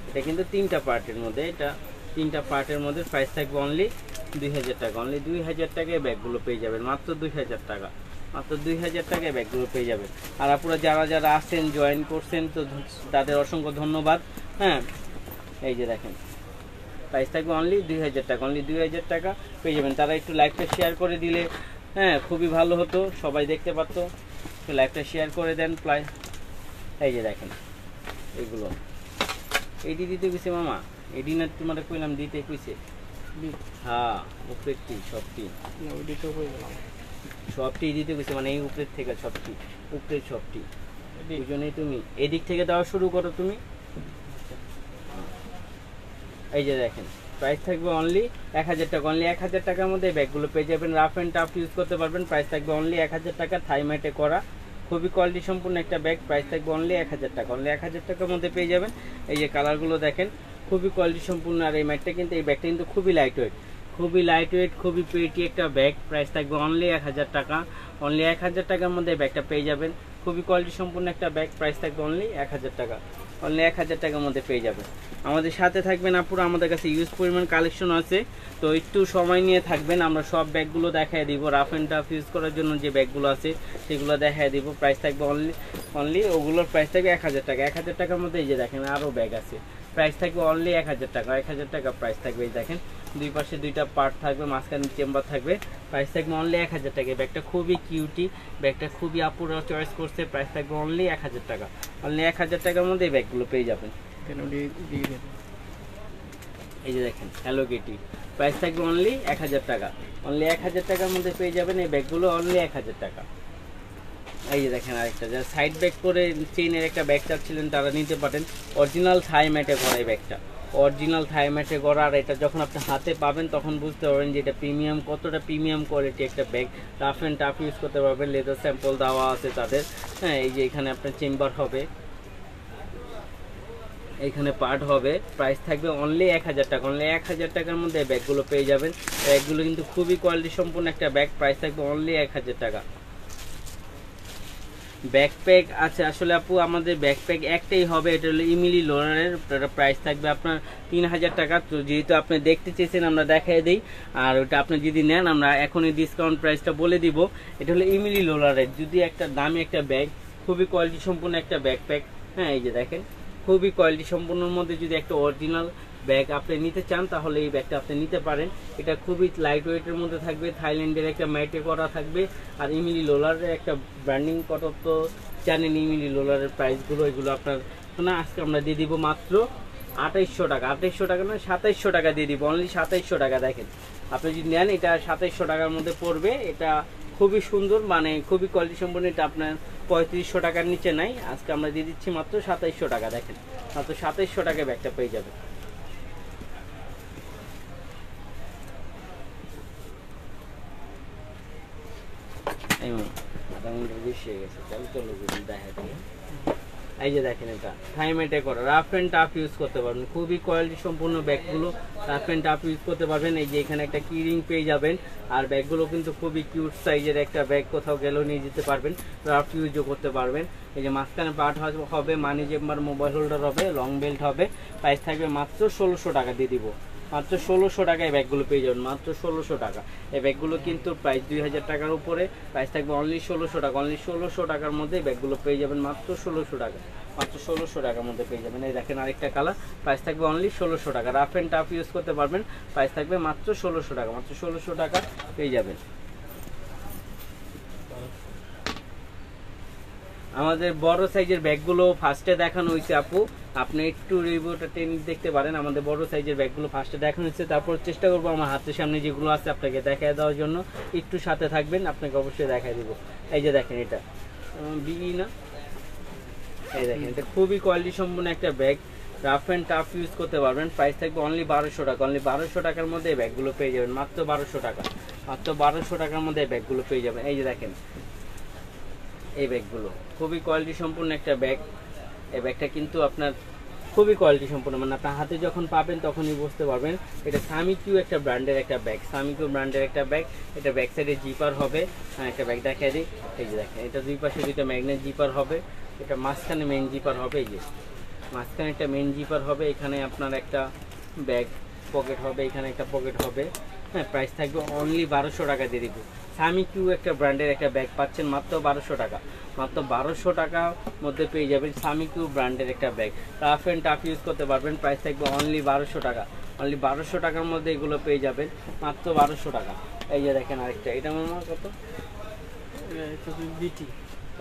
এটা কিন্তু তিনটা পার্টের মধ্যে, এটা তিনটা পার্টের মধ্যে। প্রাইস থাকবে অনলি 2000 টাকা, অনলি 2000 টাকায় ব্যাগগুলো পেয়ে যাবেন, মাত্র 2000 টাকা, মাত্র 2000 টাকায় ব্যাগগুলো পেয়ে যাবেন। আর আপনারা যারা যারা আসছেন, জয়েন করছেন, তো তাদের অসংখ্য ধন্যবাদ। হ্যাঁ, এই যে দেখেন প্রাইস থাকবে অনলি 2000 টাকা, অনলি 2000 টাকা পেয়ে যাবেন। তারা একটু লাইভটা শেয়ার করে দিলে হ্যাঁ খুবই ভালো হতো, সবাই দেখতে পারতো। একটু লাইভটা শেয়ার করে দেন প্রায়। এই যে দেখেন এইগুলো এডি দিতে কইছে মামা, এডি না তোমার কইলাম দিতে কইছে। হ্যাঁ, উপরেরটি সবটি সবটি দিতে কইছে, মানে এই উপরের থেকে সবটি, উপরের সবটি। এই জন্যই তুমি এদিক থেকে দেওয়া শুরু করো তুমি। এই যে দেখেন প্রাইস থাকবে অনলি 1000 টাকা, অনলি 1000 টাকার মধ্যে ব্যাগগুলো পেয়ে যাবেন। রাফ অ্যান্ড টাফ ইউজ করতে পারবেন। প্রাইস থাকবে অনলি 1000 টাকা, থাইমেটে করা, খুবই কোয়ালিটি সম্পূর্ণ একটা ব্যাগ। প্রাইস থাকবে অনলি 1000 টাকা, অনলি 1000 টাকার মধ্যে পেয়ে যাবেন। এই যে কালারগুলো দেখেন খুবই কোয়ালিটি সম্পূর্ণ। আর এই ম্যাটটা কিন্তু, এই ব্যাগটা কিন্তু খুবই লাইট ওয়েট, খুবই লাইট ওয়েট, খুবই পেটি একটা ব্যাগ। প্রাইস থাকবে অনলি 1000 টাকা, অনলি 1000 টাকার মধ্যে ব্যাগটা পেয়ে যাবেন। খুবই কোয়ালিটি সম্পূর্ণ একটা ব্যাগ। প্রাইস থাকবে অনলি 1000 টাকা, অনলি 1000 টাকার মধ্যে পেয়ে যাবেন। আমাদের সাথে থাকবেন আপুরা, আমাদের কাছে ইউজ পরিমাণ কালেকশন আছে, তো একটু সময় নিয়ে থাকবেন। আমরা সব ব্যাগগুলো দেখাই দিব, রাফ অ্যান্ড টাফ ইউজ করার জন্য যে ব্যাগগুলো আছে সেগুলো দেখাই দিব। প্রাইস থাকবে অনলি ওগুলোর প্রাইস থাকবে 1000 টাকা। 1000 টাকার মধ্যে এই যে দেখেন আরও ব্যাগ আছে, প্রাইস থাকবে অনলি 1000 টাকা, 1000 টাকা প্রাইস থাকবে। এই দেখেন দুই পাশে দুইটা পার্ট থাকবে, মাঝখানে চেম্বার থাকবে। প্রাইস থাকবে অনলি 1000 টাকা। ব্যাগটা খুবই কিউটি, ব্যাগটা খুবই আপুরা চয়েস করছে। প্রাইস থাকবে অনলি 1000 টাকা। অনলি 1000 টাকার মধ্যে এই ব্যাগগুলো পেয়ে যাবেন। এই যে দেখেন হ্যালো কিটি, প্রাইস থাকবে অনলি 1000 টাকা। অনলি 1000 টাকার মধ্যে পেয়ে যাবেন এই ব্যাগগুলো, অনলি 1000 টাকা। এই যে দেখেন আরেকটা, যারা সাইড ব্যাগ করে চেইনের একটা ব্যাগ চাচ্ছিলেন তারা নিতে পারেন। অরিজিনাল থাই ম্যাটে করা এই ব্যাগটা, অরিজিনাল থাই ম্যাটে করা। আর এটা যখন আপনি হাতে পাবেন তখন বুঝতে পারবেন যে এটা প্রিমিয়াম, কতটা প্রিমিয়াম কোয়ালিটি একটা bag. Rough and tough use করতে পারবেন। লেদার স্যাম্পল দেওয়া আছে তাদের। হ্যাঁ, এই যে এখানে আপনার চেম্বার হবে, এইখানে পার্ট হবে। প্রাইস থাকবে অনলি 1000 টাকা। অনলি 1000 টাকার মধ্যে ব্যাগগুলো পেয়ে যাবেন। ব্যাগগুলো কিন্তু খুবই কোয়ালিটি সম্পূর্ণ একটা ব্যাগ। প্রাইস থাকবে অনলি 1000 টাকা। ব্যাকপ্যাক আছে আসলে আপু, আমাদের ব্যাকপ্যাক একটাই হবে, এটা হলো ইমিলি লোরারের। প্রাইস থাকবে আপনার 3000 টাকা। তো যেহেতু আপনি দেখতে চেয়েছেন আমরা দেখাই দিই, আর ওটা আপনি যদি নেন আমরা এখনই ডিসকাউন্ট প্রাইসটা বলে দিব। এটা হলো ইমিলি লোরারের, যদি একটা দামি একটা ব্যাগ, খুবই কোয়ালিটি সম্পূর্ণ একটা ব্যাকপ্যাক। হ্যাঁ, এই যে দেখেন খুবই কোয়ালিটি সম্পূর্ণর মধ্যে যদি একটা অরিজিনাল ব্যাগ আপনি নিতে চান তাহলে এই ব্যাগটা আপনি নিতে পারেন। এটা খুবই লাইট ওয়েটের মধ্যে থাকবে, থাইল্যান্ডের একটা ম্যাটে করা থাকবে। আর ইমিলি লোলারের একটা ব্র্যান্ডিং কত তো জানেন, ইমিলি লোলারের প্রাইসগুলো এগুলো আপনার না, আজকে আমরা দিয়ে দিব মাত্র 2800 টাকা। 2800 টাকা না, 2700 টাকা দিয়ে দিব, অনলি 2700 টাকা। দেখেন আপনি যদি নেন এটা 2700 টাকার মধ্যে পড়বে। এটা খুবই সুন্দর, মানে খুবই কোয়ালিটি সম্পন্ন। এটা আপনার 3500 টাকার নিচে নাই। আজকে আমরা দিয়ে দিচ্ছি মাত্র 2700 টাকা। দেখেন মাত্র 2700 টাকায় ব্যাগটা পেয়ে যাবে। এই যে দেখেন এটা থাইমেটে করা, রাফ অ্যান্ড টাফ ইউজ করতে পারবেন। খুবই কোয়ালিটি সম্পূর্ণ ব্যাগগুলো, রাফ অ্যান্ড টাফ ইউজ করতে পারবেন। এই যে এখানে একটা কি রিং পেয়ে যাবেন। আর ব্যাগগুলো কিন্তু খুবই কিউট সাইজের একটা ব্যাগ, কোথাও গেলেও নিয়ে যেতে পারবেন, রাফ ইউজও করতে পারবেন। এই যে মাঝখানে পার্ট হবে, মানি চেম্বার, মোবাইল হোল্ডার হবে, লং বেল্ট হবে। প্রাইস থাকবে মাত্র 1600 টাকা দিয়ে দিব। মাত্র 1600 টাকায় ব্যাগগুলো পেয়ে যাবেন, মাত্র 1600 টাকা। এই ব্যাগগুলো কিন্তু প্রাইস 2000 টাকার উপরে। প্রাইস থাকবে অনলি 1600 টাকা। অনলি 1600 টাকার মধ্যে ব্যাগগুলো পেয়ে যাবেন, মাত্র 1600 টাকা। মাত্র 1600 টাকার মধ্যে পেয়ে যাবেন। এই দেখেন আরেকটা কালার, প্রাইস থাকবে অনলি 1600 টাকা। রাফ অ্যান্ড টাফ ইউজ করতে পারবেন। প্রাইস থাকবে মাত্র 1600 টাকা। মাত্র 1600 টাকা পেয়ে যাবেন। আমাদের বড় সাইজের ব্যাগগুলো ফার্স্টে দেখানো হয়েছে আপু, আপনি একটু রিভিউটা টেনে দেখতে পারেন। আমাদের বড় সাইজের ব্যাগগুলো ফার্স্টে দেখানো হয়েছে, তারপর চেষ্টা করবো আমার হাতের সামনে যেগুলো আছে আপনাকে দেখায় দেওয়ার জন্য। একটু সাথে থাকবেন, আপনাকে অবশ্যই দেখায় দিব। এই যে দেখেন এটা বিই না, এই দেখেন এটা খুবই কোয়ালিটি সম্পন্ন একটা bag, rough and tough use করতে পারবেন। প্রাইস থাকবে অনলি 1200 টাকা। অনলি 1200 টাকার মধ্যে এই ব্যাগগুলো পেয়ে যাবেন, মাত্র 1200 টাকা। মাত্র 1200 টাকার মধ্যে এই ব্যাগগুলো পেয়ে যাবেন। এই যে দেখেন এই ব্যাগগুলো খুবই কোয়ালিটি সম্পূর্ণ একটা ব্যাগ। এই ব্যাগটা কিন্তু আপনার খুবই কোয়ালিটি সম্পূর্ণ, মানে আপনার হাতে যখন পাবেন তখনই বুঝতে পারবেন। এটা সামিকিউ একটা ব্র্যান্ডের একটা ব্যাগ, সামিকিউ ব্র্যান্ডের একটা ব্যাগ। এটা ব্যাক সাইডে জিপার হবে। একটা ব্যাগ দেখাই দিই, এই যে দেখেন এটা দুই পাশে দুইটা ম্যাগনেট জিপার হবে। এটা মাঝখানে মেইন জিপার হবে, এই যে মাঝখানে একটা মেইন জিপার হবে। এখানে আপনার একটা ব্যাগ পকেট হবে, এখানে একটা পকেট হবে। হ্যাঁ, প্রাইস থাকবে অনলি 1200 টাকা দিয়ে দিব। সামিকিউ একটা ব্র্যান্ডের একটা ব্যাগ পাচ্ছেন মাত্র 1200 টাকা। মাত্র 1200 টাকার মধ্যে পেয়ে যাবেন সামিকিউ ব্র্যান্ডের একটা bag, rough and tough use করতে পারবেন। প্রাইস থাকবে অনলি 1200 টাকা। অনলি 1200 টাকার মধ্যে এগুলো পেয়ে যাবেন, মাত্র 1200 টাকা। এই যে দেখেন আরেকটা, এটা মনে হয় কত, বিটি।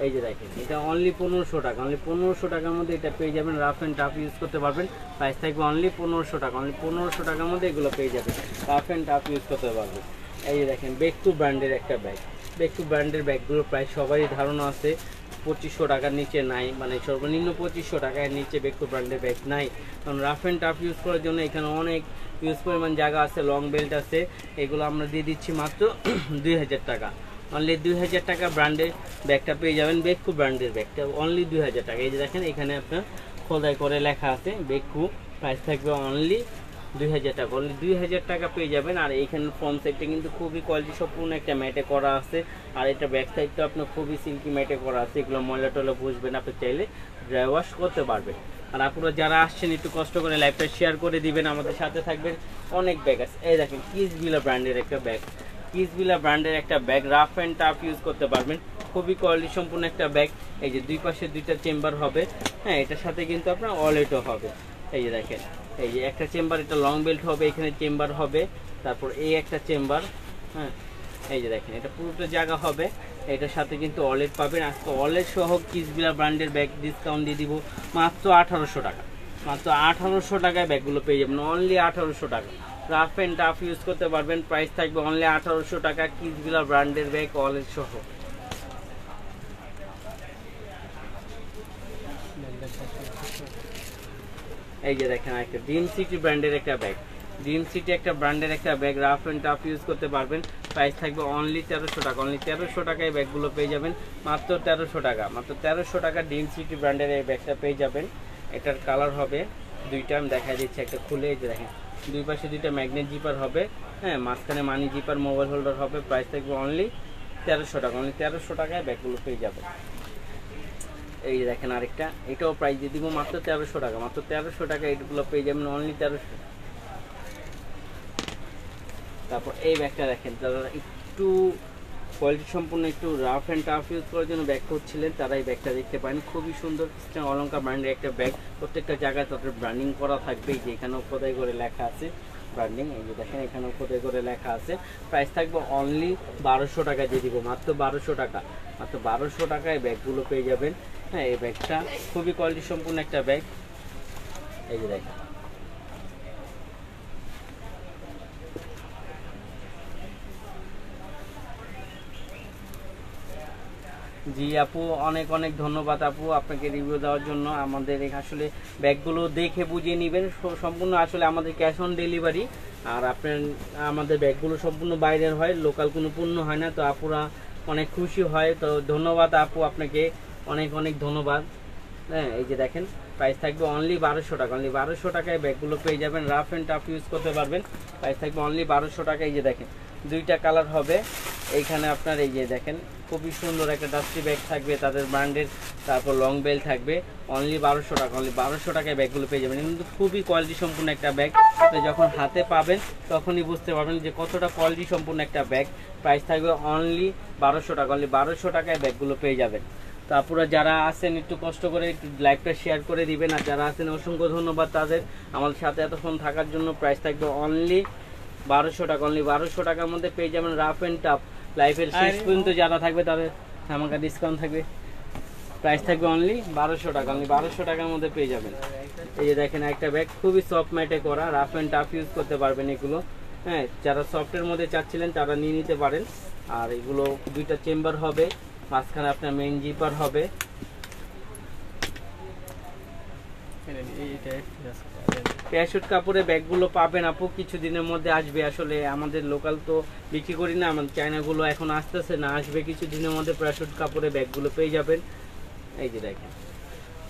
এই যে দেখেন এটা অনলি 1500 টাকা। অনলি 1500 টাকার মধ্যে এটা পেয়ে যাবেন, রাফ অ্যান্ড টাফ ইউজ করতে পারবেন। প্রাইস থাকবে অনলি 1500 টাকা। অনলি 1500 টাকার মধ্যে এগুলো পেয়ে যাবেন, রাফ অ্যান্ড টাফ ইউজ করতে পারবেন। এই যে দেখেন বেকটু ব্র্যান্ডের একটা ব্যাগ। বেকটু ব্র্যান্ডের ব্যাগগুলো প্রায় সবারই ধারণা আছে 2500 টাকার নিচে নাই, মানে সর্বনিম্ন 2500 টাকার নিচে বেকটু ব্র্যান্ডের ব্যাগ নাই। কারণ রাফ অ্যান্ড টাফ ইউজ করার জন্য এখানে অনেক ইউজ পরিমাণ জায়গা আছে, লং বেল্ট আছে। এগুলো আমরা দিয়ে দিচ্ছি মাত্র 2000 টাকা। অনলি 2000 টাকা ব্র্যান্ডের ব্যাগটা পেয়ে যাবেন, বেকটু ব্র্যান্ডের ব্যাগটা অনলি 2000 টাকা। এই যে দেখেন এখানে আপনার খোদাই করে লেখা আছে বেকটু। প্রাইস থাকবে অনলি 2000 টাকা। অনলি 2000 টাকা পেয়ে যাবেন। আর এইখানে ফ্রন্ট সাইডটা কিন্তু খুবই কোয়ালিটি সম্পূর্ণ একটা ম্যাটে করা আছে। আর এটা ব্যাক সাইডটা আপনার খুবই সিল্কি ম্যাটে করা আছে। এগুলো ময়লা টয়লা বুঝবেন, আপনি চাইলে ড্রাই ওয়াশ করতে পারবেন। আর আপনারা যারা আসছেন একটু কষ্ট করে লাইভটা শেয়ার করে দিবেন, আমাদের সাথে থাকবেন। অনেক ব্যাগ আছে। এই দেখেন কিসভিলা ব্র্যান্ডের একটা ব্যাগ, কিসভিলা ব্র্যান্ডের একটা bag, rough and tough use করতে পারবেন। খুবই কোয়ালিটি সম্পূর্ণ একটা ব্যাগ। এই যে দুই পাশে দুইটা চেম্বার হবে। হ্যাঁ, এটার সাথে কিন্তু আপনার ওয়ালেটও হবে। এই যে দেখেন এই যে একটা চেম্বার, এটা লং বেল্ট হবে, এখানে চেম্বার হবে, তারপর এই একটা চেম্বার। হ্যাঁ, এই যে দেখেন এটা পুরোটা জায়গা হবে। এটার সাথে কিন্তু ওয়ালেট পাবেন। আজকে ওয়ালেট সহ কিসবিলা ব্র্যান্ডের ব্যাগ ডিসকাউন্ট দিয়ে দিব মাত্র 1800 টাকা। মাত্র 1800 টাকায় ব্যাগগুলো পেয়ে যাবেন, অনলি 1800 টাকা। রাফ অ্যান্ড টাফ ইউজ করতে পারবেন, প্রাইস থাকবে অনলি 1800 টাকা, কিসবিলা ব্র্যান্ডের ব্যাগ ওয়ালেট সহ। এই যে দেখেন একটা ড্রিম সিটি ব্র্যান্ডের একটা ব্যাগ, ড্রিম সিটি একটা ব্র্যান্ডের একটা bag, rough and tough use করতে পারবেন, প্রাইস থাকবে অনলি 1300 টাকা। অনলি 1300 টাকায় ব্যাগগুলো পেয়ে যাবেন, মাত্র 1300 টাকা। মাত্র 1300 টাকা ড্রিম সিটি ব্র্যান্ডের এই ব্যাগটা পেয়ে যাবেন। এটার কালার হবে দুইটা, আমি দেখা দিচ্ছি একটা খুলে। এই যে দেখেন দুই পাশে দুইটা ম্যাগনেট জিপার হবে, হ্যাঁ, মাঝখানে মানি জিপার, মোবাইল হোল্ডার হবে, প্রাইস থাকবে অনলি 1300 টাকা। অনলি 1300 টাকায় ব্যাগগুলো পেয়ে যাবেন। এই যে দেখেন আরেকটা, এটাও প্রাইস দিয়ে দিব মাত্র 1300 টাকা। মাত্র 1300 টাকা এগুলো পেয়ে যাবেন, অনলি 1300। তারপর এই ব্যাগটা দেখেন, যারা একটু কোয়ালিটি সম্পূর্ণ একটু রাফ অ্যান্ড টাফ ইউজ করার জন্য ব্যাগ করছিলেন, তারা এই ব্যাগটা দেখতে পারেন। খুবই সুন্দর ক্রিস্টিয়ান অলঙ্কার ব্র্যান্ডের একটা ব্যাগ, প্রত্যেকটা জায়গায় তাদের ব্র্যান্ডিং করা থাকবে। এই যে এখানেও খোদাই করে লেখা আছে ব্র্যান্ডিং, এই যে দেখেন এখানেও খোদাই করে লেখা আছে। প্রাইস থাকবে অনলি 1200 টাকা দিয়ে দিব, মাত্র 1200 টাকা। মাত্র 1200 টাকায় ব্যাগগুলো পেয়ে যাবেন। হ্যাঁ, এই ব্যাগটা খুবই কোয়ালিটি সম্পূর্ণ একটা ব্যাগ। এই যে দেখেন জি আপু, অনেক অনেক ধন্যবাদ আপু আপনাকে রিভিউ দেওয়ার জন্য। আমাদের আসলে ব্যাগগুলো দেখে বুঝিয়ে নেবেন, সম্পূর্ণ আসলে আমাদের ক্যাশ অন ডেলিভারি। আর আপনার আমাদের ব্যাগগুলো সম্পূর্ণ বাইরের হয়, লোকাল কোনো পণ্য হয় না। তো আপুরা অনেক খুশি হয়। তো ধন্যবাদ আপু, আপনাকে অনেক অনেক ধন্যবাদ। হ্যাঁ, এই যে দেখেন প্রাইস থাকবে অনলি 1200 টাকা। অনলি 1200 টাকায় ব্যাগগুলো পেয়ে যাবেন, রাফ অ্যান্ড টাফ ইউজ করতে পারবেন। প্রাইস থাকবে অনলি 1200 টাকা। এই যে দেখেন দুইটা কালার হবে এইখানে আপনার। এই যে দেখেন খুবই সুন্দর একটা ডাস্টি ব্যাগ থাকবে তাদের ব্র্যান্ডের, তারপর লং বেল থাকবে, অনলি 1200 টাকা। অনলি 1200 টাকায় ব্যাগগুলো পেয়ে যাবেন। কিন্তু খুবই কোয়ালিটি সম্পূর্ণ একটা ব্যাগ, আপনি যখন হাতে পাবেন তখনই বুঝতে পারবেন যে কতটা কোয়ালিটি সম্পূর্ণ একটা ব্যাগ। প্রাইস থাকবে অনলি 1200 টাকা। অনলি 1200 টাকায় ব্যাগগুলো পেয়ে যাবেন। তো আপনারা যারা আছেন একটু কষ্ট করে একটু লাইভটা শেয়ার করে দিবেন। আর যারা আছেন অসংখ্য ধন্যবাদ তাদের আমাদের সাথে এতক্ষণ থাকার জন্য। প্রাইস থাকবে অনলি 1200 টাকা। অনলি 1200 টাকার মধ্যে পেয়ে যাবেন রাফ অ্যান্ড টাফ। লাইফের শেষ পর্যন্ত যারা থাকবে তাদের আমাকে ডিসকাউন্ট থাকবে। প্রাইস থাকবে অনলি 1200 টাকা। অনলি 1200 টাকার মধ্যে পেয়ে যাবেন। এই যে দেখেন একটা ব্যাগ খুবই সফট ম্যাটে করা, রাফ অ্যান্ড টাফ ইউজ করতে পারবেন এগুলো। হ্যাঁ, যারা সফটের মধ্যে চাচ্ছিলেন তারা নিয়ে নিতে পারেন। আর এগুলো দুইটা চেম্বার হবে, মাঝখানে আপনার মেইন জিপার হবে। প্যারাশুট কাপড়ে ব্যাগগুলো পাবেন আপু, কিছুদিনের মধ্যে আসবে। আসলে আমাদের লোকাল তো বিক্রি করি না, আমাদের চায়নাগুলো এখন আসতেছে না, আসবে কিছুদিনের মধ্যে। প্যারাশুট কাপড়ে ব্যাগগুলো পেয়ে যাবেন। এই যে দেখেন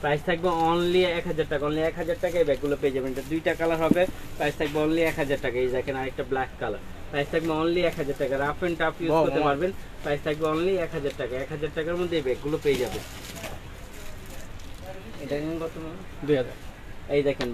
প্রাইস থাকবে অনলি 1000 টাকা। অনলি 1000 টাকায় ব্যাগগুলো পেয়ে যাবেন। এটা দুইটা কালার হবে, প্রাইস থাকবে অনলি 1000 টাকা। এই দেখেন আরেকটা ব্ল্যাক কালার, প্রাইস থাকবে অনলি 1000 টাকা। রাফ অ্যান্ড টাফ ইউজ করতে পারবেন, প্রাইস থাকবে অনলি 1000 টাকা। 1000 টাকার মধ্যে এই ব্যাগগুলো পেয়ে যাবেন। এটা কত? 2000। এই দেখেন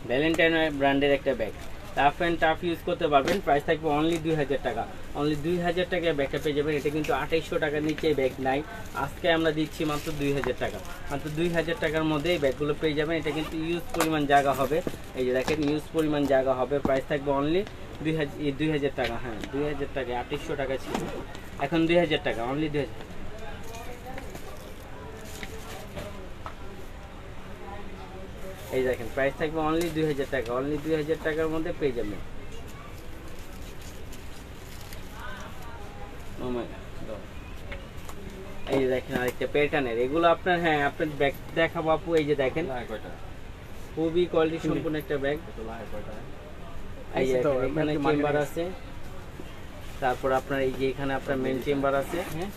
ভ্যালেন্টাইন ব্র্যান্ডের একটা bag, rough and tough use করতে পারবেন, প্রাইস থাকবে অনলি 2000 টাকা। অনলি 2000 টাকায় ব্যাগটা পেয়ে যাবেন। এটা কিন্তু 2800 টাকার নিচে ব্যাগ নাই, আজকে আমরা দিচ্ছি মাত্র 2000 টাকা। মাত্র 2000 টাকার মধ্যে এই ব্যাগগুলো পেয়ে যাবেন। এটা কিন্তু ইউজ পরিমাণ জায়গা হবে, এই যে দেখেন ইউজ পরিমাণ জায়গা হবে। প্রাইস থাকবে অনলি 2000 টাকা। হ্যাঁ 2000 টাকা, 2800 টাকা ছিল, এখন 2000 টাকা। অনলি 2000। এই দেখেন প্রাইস থাকবে অনলি 2000 টাকা। অনলি 2000 টাকার মধ্যে পেয়ে যাবেন। এই যে দেখেন আরেকটা প্যাটার্নের, এগুলো আপনার, হ্যাঁ আপনার ব্যাগ দেখাবো আপু। এই যে দেখেন খুবই কোয়ালিটি সম্পূর্ণ একটা ব্যাগ। এই যে এখানে চেম্বার আছে, তারপর আপনার এই যে এখানে আপনার মেন চেম্বার আছে। হ্যাঁ,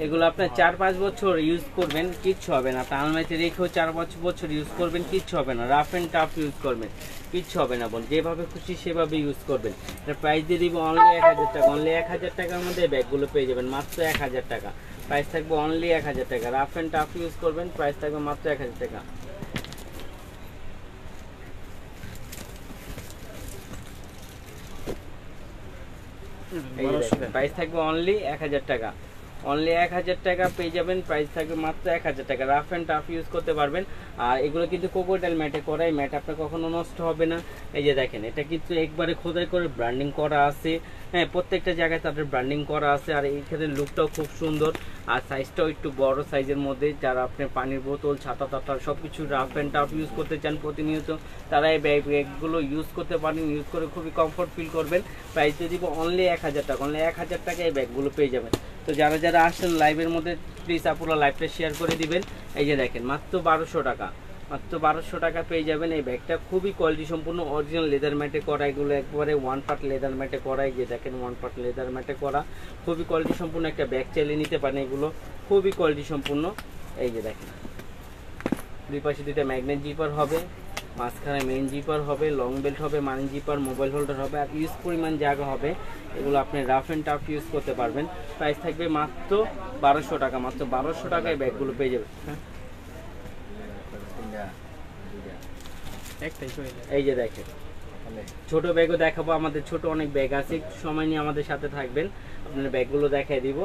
এগুলো আপনার 4-5 বছর ইউজ করবেন, কিচ্ছু হবে না। আপনার আলমারিতে রেখেও 4-5 বছর ইউজ করবেন, কিচ্ছু হবে না। রাফ অ্যান্ড টাফ ইউজ করবেন, কিচ্ছু হবে না বোন, যেভাবে খুশি সেভাবে ইউজ করবেন। এটার প্রাইস দিয়ে দিব অনলি 1000 টাকা। অনলি 1000 টাকার মধ্যে ব্যাগগুলো পেয়ে যাবেন, মাত্র 1000 টাকা। প্রাইস থাকবে অনলি 1000 টাকা। রাফ অ্যান্ড টাফ ইউজ করবেন, প্রাইস থাকবে মাত্র 1000 টাকা। প্রাইস থাকবে অনলি 1000 টাকা। অনলি 1000 টাকা পেয়ে যাবেন, প্রাইস থাকবে মাত্র 1000 টাকা। রাফ অ্যান্ড টাফ ইউজ করতে পারবেন। আর এগুলো কিন্তু কোকোটাইল ম্যাটে করা, এই ম্যাট আপনার কখনো নষ্ট হবে না। এই যে দেখেন এটা কিন্তু একবারে খোদাই করে ব্র্যান্ডিং করা আছে, হ্যাঁ প্রত্যেকটা জায়গায় তাদের ব্র্যান্ডিং করা আছে। আর এইখানে লুকটাও খুব সুন্দর, আর সাইজটাও একটু বড় সাইজের মধ্যে। যারা আপনি পানির বোতল, ছাতা টাতা সব কিছু রাফ অ্যান্ড টাফ ইউজ করতে চান প্রতিনিয়ত, তারা এই ব্যাগগুলো ইউজ করতে পারেন। ইউজ করে খুবই কমফোর্ট ফিল করবেন। প্রাইস দিয়ে দিব অনলি 1000 টাকা, অনলি 1000 টাকা এই ব্যাগগুলো পেয়ে যাবেন। তো যারা যারা আসেন লাইভের মধ্যে প্লিজ আপুরা লাইভটা শেয়ার করে দিবেন। এই যে দেখেন মাত্র 1200 টাকা, মাত্র 1200 টাকা পেয়ে যাবেন এই ব্যাগটা। খুবই কোয়ালিটি সম্পূর্ণ অরিজিনাল লেদার ম্যাটে করা, এগুলো একবারে ওয়ান পার্ট লেদার ম্যাটে করা। এই যে দেখেন ওয়ান পার্ট লেদার ম্যাটে করা, খুবই কোয়ালিটি সম্পূর্ণ একটা ব্যাগ চালিয়ে নিতে পারেন। এগুলো খুবই কোয়ালিটি সম্পূর্ণ। এই যে দেখেন দুই পাশে দুইটা ম্যাগনেট জিপার হবে, মাঝখানে মেইন জিপার হবে, লং বেল্ট হবে, মানি জিপার, মোবাইল হোল্ডার হবে, আর ইউজ পরিমাণ জায়গা হবে। এগুলো আপনি রাফ অ্যান্ড টাফ ইউজ করতে পারবেন। প্রাইস থাকবে মাত্র 1200 টাকা, মাত্র 1200 টাকায় ব্যাগগুলো পেয়ে যাবেন। এই যে দেখেন ছোট ব্যাগও দেখাবো, আমাদের ছোট অনেক ব্যাগ আছে, একটু সময় নিয়ে আমাদের সাথে থাকবেন, আপনার ব্যাগগুলো দেখাই দিব।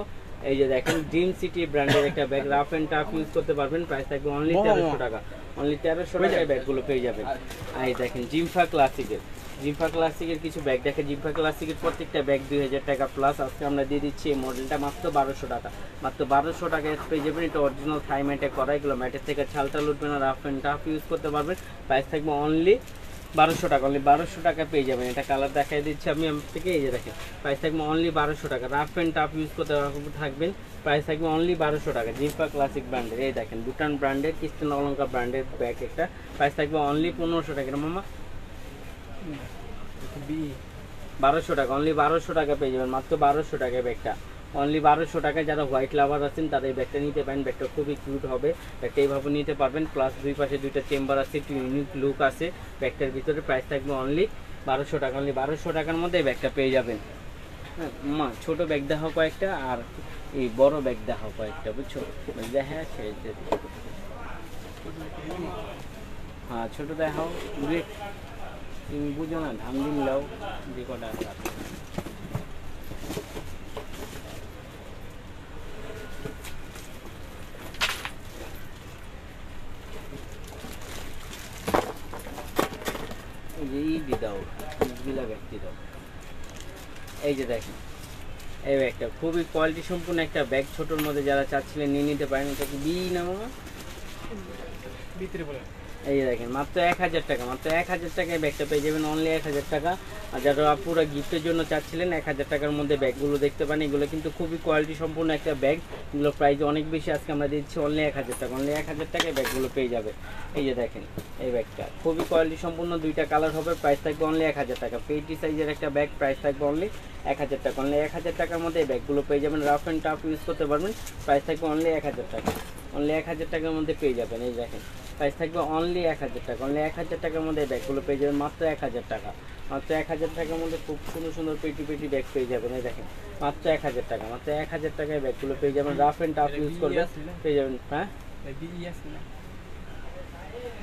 এই যে দেখেন ড্রিম সিটি ব্র্যান্ডের একটা bag, rough and tough use করতে পারবেন। প্রাইস থাকবে অনলি 1300 টাকা, অনলি 1300 টাকায় ব্যাগগুলো পেয়ে যাবেন। আর এই দেখেন জিমফা ক্লাসিকের, জিমফা ক্লাসিকের কিছু ব্যাগ দেখেন। জিমফা ক্লাসিকের প্রত্যেকটা ব্যাগ 2000 টাকা প্লাস। আজকে আমরা দিয়ে দিচ্ছি এই মডেলটা মাত্র 1200 টাকা, মাত্র 1200 টাকায় পেয়ে যাবেন। এটা অরিজিনাল থাই ম্যাটে করা, এগুলো ম্যাটের থেকে ছালটা লুটবে না, রাফ অ্যান্ড টাফ ইউজ করতে পারবেন। প্রাইস থাকবে অনলি 1200 টাকা, অনলি 1200 টাকা পেয়ে যাবেন। এটা কালার দেখাই দিচ্ছি আমি থেকে। এই যে দেখেন প্রাইস থাকবে অনলি 1200 টাকা, রাফ অ্যান্ড টাফ ইউজ করতে থাকবেন। প্রাইস থাকবে অনলি 1200 টাকা। জিমফা ক্লাসিক ব্র্যান্ডের, এই দেখেন বুটান ব্র্যান্ডের, ক্রিস্টান অলঙ্কার ব্র্যান্ডের ব্যাগ একটা। প্রাইস থাকবে অনলি 1500 টাকা। মামা 1200 টাকা, অনলি 1200 টাকা পেয়ে যাবেন, মাত্র 1200 টাকায় ব্যাগটা, অনলি 1200 টাকায়। যারা হোয়াইট লাভার আছেন তারা এই ব্যাগটা নিতে পারেন। ব্যাগটা খুবই কিউট হবে, ব্যাগটা এইভাবে নিতে পারবেন। প্লাস দুই পাশে দুইটা চেম্বার আছে, একটু ইউনিক লুক আছে ব্যাগটার ভিতরে। প্রাইস থাকবে অনলি 1200 টাকা, অনলি 1200 টাকার মধ্যে এই ব্যাগটা পেয়ে যাবেন। হ্যাঁ মা ছোটো ব্যাগ দেখাও কয়েকটা, আর এই বড় ব্যাগ দেখাও কয়েকটা, বুঝছো? দেখা হ্যাঁ ছোটো দেখাও, তুমি বুঝো না, ধান দিন লাও যে কটা আছে। এই দাও গিলা ব্যক্তি দাও। এই যে দেখেন এই ব্যাগটা খুবই কোয়ালিটি সম্পূর্ণ একটা ব্যাগ, ছোটোর মধ্যে যারা চাচ্ছিলেন নিয়ে নিতে পারেন। এটা কি বি না মামা? এই যে দেখেন মাত্র 1000 টাকা, মাত্র 1000 টাকায় ব্যাগটা পেয়ে যাবেন, অনলি 1000 টাকা। আর যারা পুরো গিফটের জন্য চাচ্ছিলেন 1000 টাকার মধ্যে ব্যাগগুলো দেখতে পারেন। এগুলো কিন্তু খুবই কোয়ালিটি সম্পূর্ণ একটা ব্যাগ, এগুলো প্রাইস অনেক বেশি। আজকে আমরা দিচ্ছি অনলি 1000 টাকা, অনলি 1000 টাকায় ব্যাগগুলো পেয়ে যাবে। এই যে দেখেন এই ব্যাগটা খুবই কোয়ালিটি সম্পূর্ণ, দুইটা কালার হবে। প্রাইস থাকবে অনলি 1000 টাকা। পেটি সাইজের একটা ব্যাগ, প্রাইস থাকবে অনলি 1000 টাকা, অনলি 1000 টাকার মধ্যে এই ব্যাগগুলো পেয়ে যাবেন। রাফ অ্যান্ড টাফ ইউজ করতে পারবেন। প্রাইস থাকবে অনলি 1000 টাকা, অনলি 1000 টাকার মধ্যে পেয়ে যাবেন। এই দেখেন প্রাইস থাকবে অনলি 1000 টাকা, অনলি 1000 টাকার মধ্যে ব্যাগগুলো পেয়ে যাবেন, মাত্র 1000 টাকা, মাত্র 1000 টাকার মধ্যে খুব সুন্দর সুন্দর পেটি পেটি ব্যাগ পেয়ে যাবেন। এই দেখেন মাত্র 1000 টাকা, মাত্র 1000 টাকায় ব্যাগগুলো পেয়ে যাবেন। রাফ অ্যান্ড টাফ ইউজ করবেন পেয়ে যাবেন। হ্যাঁ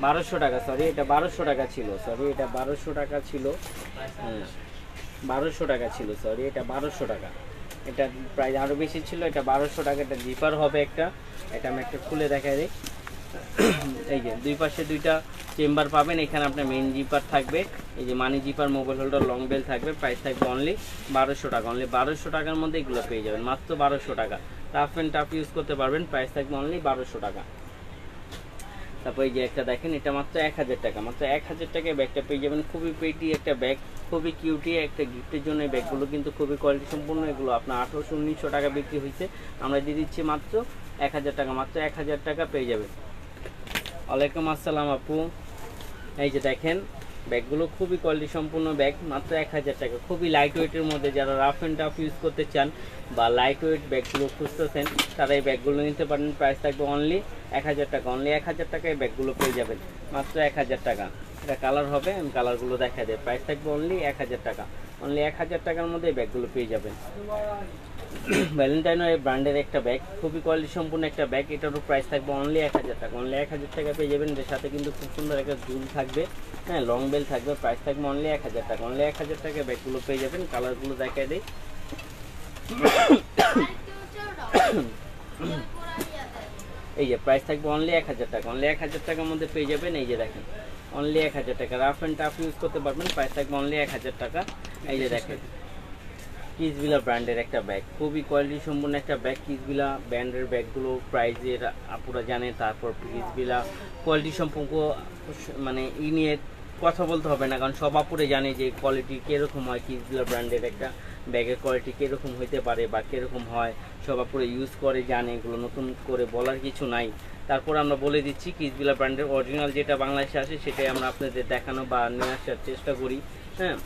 1200 টাকা, সরি এটা 1200 টাকা ছিল, সরি এটা 1200 টাকা ছিল, হ্যাঁ 1200 টাকা ছিল, সরি এটা 1200 টাকা। এটা প্রাইস আরও বেশি ছিল, এটা 1200 টাকা। এটা জিপার হবে একটা, এটা আমি একটা খুলে দেখাই দিই। এই যে দুই পাশে দুইটা চেম্বার পাবেন, এখানে আপনার মেইন জিপার থাকবে, এই যে money zipper, mobile holder, long belt থাকবে। প্রাইস থাকবে অনলি 1200 টাকা, অনলি 1200 টাকার মধ্যে এগুলো পেয়ে যাবেন, মাত্র 1200 টাকা। রাফ অ্যান্ড টাফ ইউজ করতে পারবেন। প্রাইস থাকবে অনলি 1200 টাকা। তারপর এই যে একটা দেখেন, এটা মাত্র 1000 টাকা, মাত্র 1000 টাকায় ব্যাগটা পেয়ে যাবেন। খুবই পেটি একটা ব্যাগ, খুবই কিউটি একটা গিফটের জন্য। এই ব্যাগগুলো কিন্তু খুবই কোয়ালিটি সম্পূর্ণ। এগুলো আপনার 1800-1900 টাকা বিক্রি হয়েছে, আমরা দিয়ে দিচ্ছি মাত্র 1000 টাকা, মাত্র 1000 টাকা পেয়ে যাবেন। ওয়ালাইকুম আসসালাম আপু। এই যে দেখেন ব্যাগগুলো খুবই কোয়ালিটি সম্পূর্ণ ব্যাগ, মাত্র 1000 টাকা। খুবই লাইট ওয়েটের মধ্যে যারা রাফ অ্যান্ড টাফ ইউজ করতে চান বা লাইট ওয়েট ব্যাগগুলো খুঁজতেছেন তারা এই ব্যাগগুলো নিতে পারেন। প্রাইস থাকবে অনলি 1000 টাকা, অনলি 1000 টাকায় ব্যাগগুলো পেয়ে যাবেন, মাত্র 1000 টাকা। এটা কালার হবে, আমি কালারগুলো দেখা দেয়। প্রাইস থাকবে অনলি 1000 টাকা, অনলি 1000 টাকার মধ্যে এই ব্যাগগুলো পেয়ে যাবেন। ভ্যালেন্টাইনো এই ব্র্যান্ডের একটা ব্যাগ, খুবই কোয়ালিটি সম্পূর্ণ একটা ব্যাগ। এটারও প্রাইস থাকবে অনলি 1000 টাকা, অনলি 1000 টাকা পেয়ে যাবেন। এর সাথে কিন্তু খুব সুন্দর একটা ঝুল থাকবে, হ্যাঁ লং বেল থাকবে। প্রাইস থাকবে অনলি 1000 টাকা, অনলি 1000 টাকায় ব্যাগগুলো পেয়ে যাবেন। কালারগুলো দেখাই দিই। এই যে প্রাইস থাকবে অনলি 1000 টাকা, অনলি 1000 টাকার মধ্যে পেয়ে যাবেন। এই যে দেখেন অনলি 1000 টাকা, রাফ অ্যান্ড টাফ ইউজ করতে পারবেন। প্রাইস থাকবে অনলি 1000 টাকা। এই যে দেখেন কিসবিলা ব্র্যান্ডের একটা ব্যাগ, খুবই কোয়ালিটি সম্পন্ন একটা ব্যাগ। কিসবিলা ব্র্যান্ডের ব্যাগগুলো প্রাইজের আপুরা জানে। তারপর কিসবিলা কোয়ালিটি সম্পর্ক মানে নিয়ে কথা বলতে হবে না, কারণ সব আপুরে জানে যে কোয়ালিটি কীরকম হয়, কিসবিলা ব্র্যান্ডের একটা ব্যাগের কোয়ালিটি কীরকম হইতে পারে বা কীরকম হয়, সব আপুরে ইউজ করে জানে, এগুলো নতুন করে বলার কিছু নাই। তারপর আমরা বলে দিচ্ছি কিসবিলা ব্র্যান্ডের অরিজিনাল যেটা বাংলাদেশে আসে সেটাই আমরা আপনাদের দেখানো বা নিয়ে আসার চেষ্টা করি। হ্যাঁ,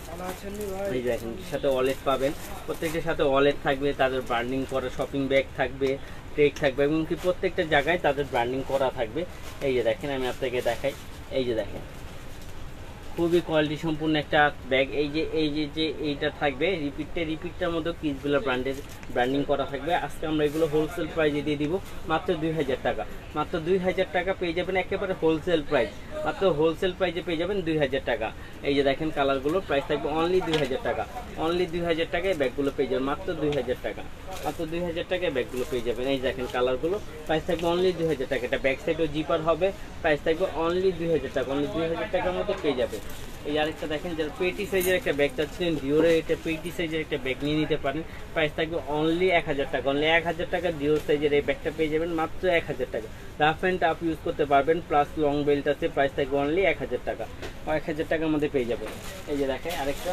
এই যে দেখেন সাথে ওয়ালেট পাবেন, প্রত্যেকটার সাথে ওয়ালেট থাকবে, তাদের ব্র্যান্ডিং করা শপিং ব্যাগ থাকবে, ট্রেক থাকবে, এবং কি প্রত্যেকটা জায়গায় তাদের ব্র্যান্ডিং করা থাকবে। এই যে দেখেন আমি আপনাকে দেখাই, এই যে দেখেন খুবই কোয়ালিটি সম্পূর্ণ একটা ব্যাগ। এই যে এইটা থাকবে রিপিটটার মধ্যে কিসবিলা ব্র্যান্ডের ব্র্যান্ডিং করা থাকবে। আজকে আমরা এগুলো হোলসেল প্রাইসে দিয়ে দিব মাত্র 2000 টাকা, মাত্র 2000 টাকা পেয়ে যাবেন একেবারে হোলসেল প্রাইস, মাত্র হোলসেল প্রাইসে পেয়ে যাবেন 2000 টাকা। এই যে দেখেন কালারগুলো প্রাইস থাকবে অনলি 2000 টাকা, অনলি 2000 টাকায় ব্যাগগুলো পেয়ে যাবেন, মাত্র 2000 টাকা, মাত্র 2000 টাকায় ব্যাগগুলো পেয়ে যাবেন। এই দেখেন কালারগুলো প্রাইস থাকবে অনলি 2000 টাকা। এটা ব্যাক সাইডও জিপার হবে, প্রাইস থাকবে অনলি 2000 টাকা, অনলি 2000 টাকার মতো পেয়ে যাবে। এই আরেকটা দেখেন যারা পেটি সাইজের একটা ব্যাগ চাচ্ছিলেন ডিওরের, এটা পেটি সাইজের একটা ব্যাগ নিয়ে নিতে পারেন। প্রাইস থাকবে অনলি 1000 টাকা, অনলি 1000 টাকা ডিওর সাইজের এই ব্যাগটা পেয়ে যাবেন মাত্র 1000 টাকা। রাফ অ্যান্ড টাফ ইউজ করতে পারবেন, প্লাস লং বেল্ট আছে। প্রাইস থাকবে অনলি 1000 টাকা, 1000 টাকার মধ্যে পেয়ে যাবেন। এই যে দেখেন আরেকটা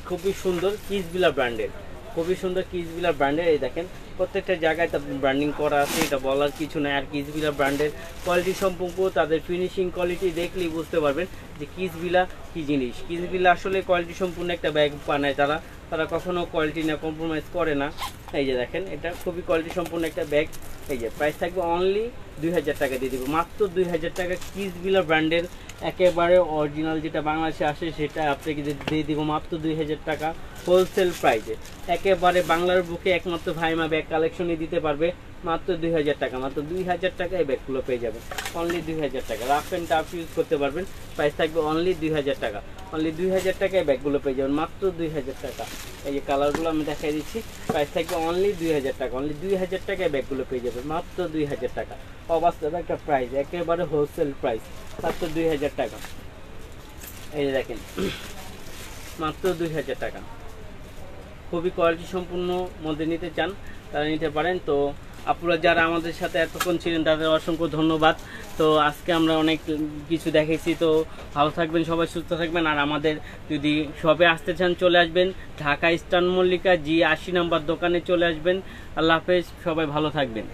খুবই সুন্দর কিসবিলা ব্র্যান্ডের, খুবই সুন্দর কিসবিলা ব্র্যান্ডের। এই দেখেন প্রত্যেকটা জায়গায় তার ব্র্যান্ডিং করা আছে, এটা বলার কিছু নাই। আর কিসবিলা ব্র্যান্ডের কোয়ালিটি সম্পর্ক তাদের ফিনিশিং কোয়ালিটি দেখলেই বুঝতে পারবেন যে কিসবিলা কি জিনিস। কিসবিলা আসলে কোয়ালিটি সম্পূর্ণ একটা ব্যাগ বানায়, তারা কখনো কোয়ালিটি না কম্প্রোমাইজ করে না। এই যে দেখেন এটা খুবই কোয়ালিটি সম্পূর্ণ একটা ব্যাগ। এই যে প্রাইস থাকবে অনলি 2000 টাকা দিয়ে দিব, মাত্র 2000 টাকা। কিসবিলা ব্র্যান্ডের একেবারে অরিজিনাল যেটা বাংলাদেশে আসে সেটা আপনাকে দিয়ে দিব মাত্র 2000 টাকা হোলসেল প্রাইসে। একেবারে বাংলার বুকে একমাত্র ভাইমা ব্যাগ কালেকশনই দিতে পারবে মাত্র 2000 টাকা, মাত্র 2000 টাকা এই ব্যাগগুলো পেয়ে যাবেন অনলি 2000 টাকা। রাফ অ্যান্ড টাফ ইউজ করতে পারবেন, প্রাইস থাকবে অনলি 2000 টাকা, অনলি 2000 টাকায় ব্যাগগুলো পেয়ে যাবেন মাত্র 2000 টাকা। এই যে কালারগুলো আমি দেখাই দিচ্ছি, প্রাইস থাকবে অনলি 2000 টাকা, অনলি 2000 টাকায় ব্যাগগুলো পেয়ে যাবেন মাত্র 2000 টাকা। অবাস্তব একটা প্রাইস, একেবারে হোলসেল প্রাইস, মাত্র 2000 টাকা। এই যে দেখেন মাত্র 2000 টাকা। খুবই কোয়ালিটি সম্পূর্ণ মধ্যে নিতে চান তারা নিতে পারেন। তো আপনারা যারা আমাদের সাথে এতক্ষণ ছিলেন তাদের অসংখ্য ধন্যবাদ। তো আজকে আমরা অনেক কিছু দেখেছি। তো ভালো থাকবেন সবাই, সুস্থ থাকবেন। আর আমাদের যদি শপে আসতে চান চলে আসবেন, ঢাকা ইস্টার্ন মল্লিকা G80 নম্বর দোকানে চলে আসবেন। আল্লাহ হাফেজ, সবাই ভালো থাকবেন।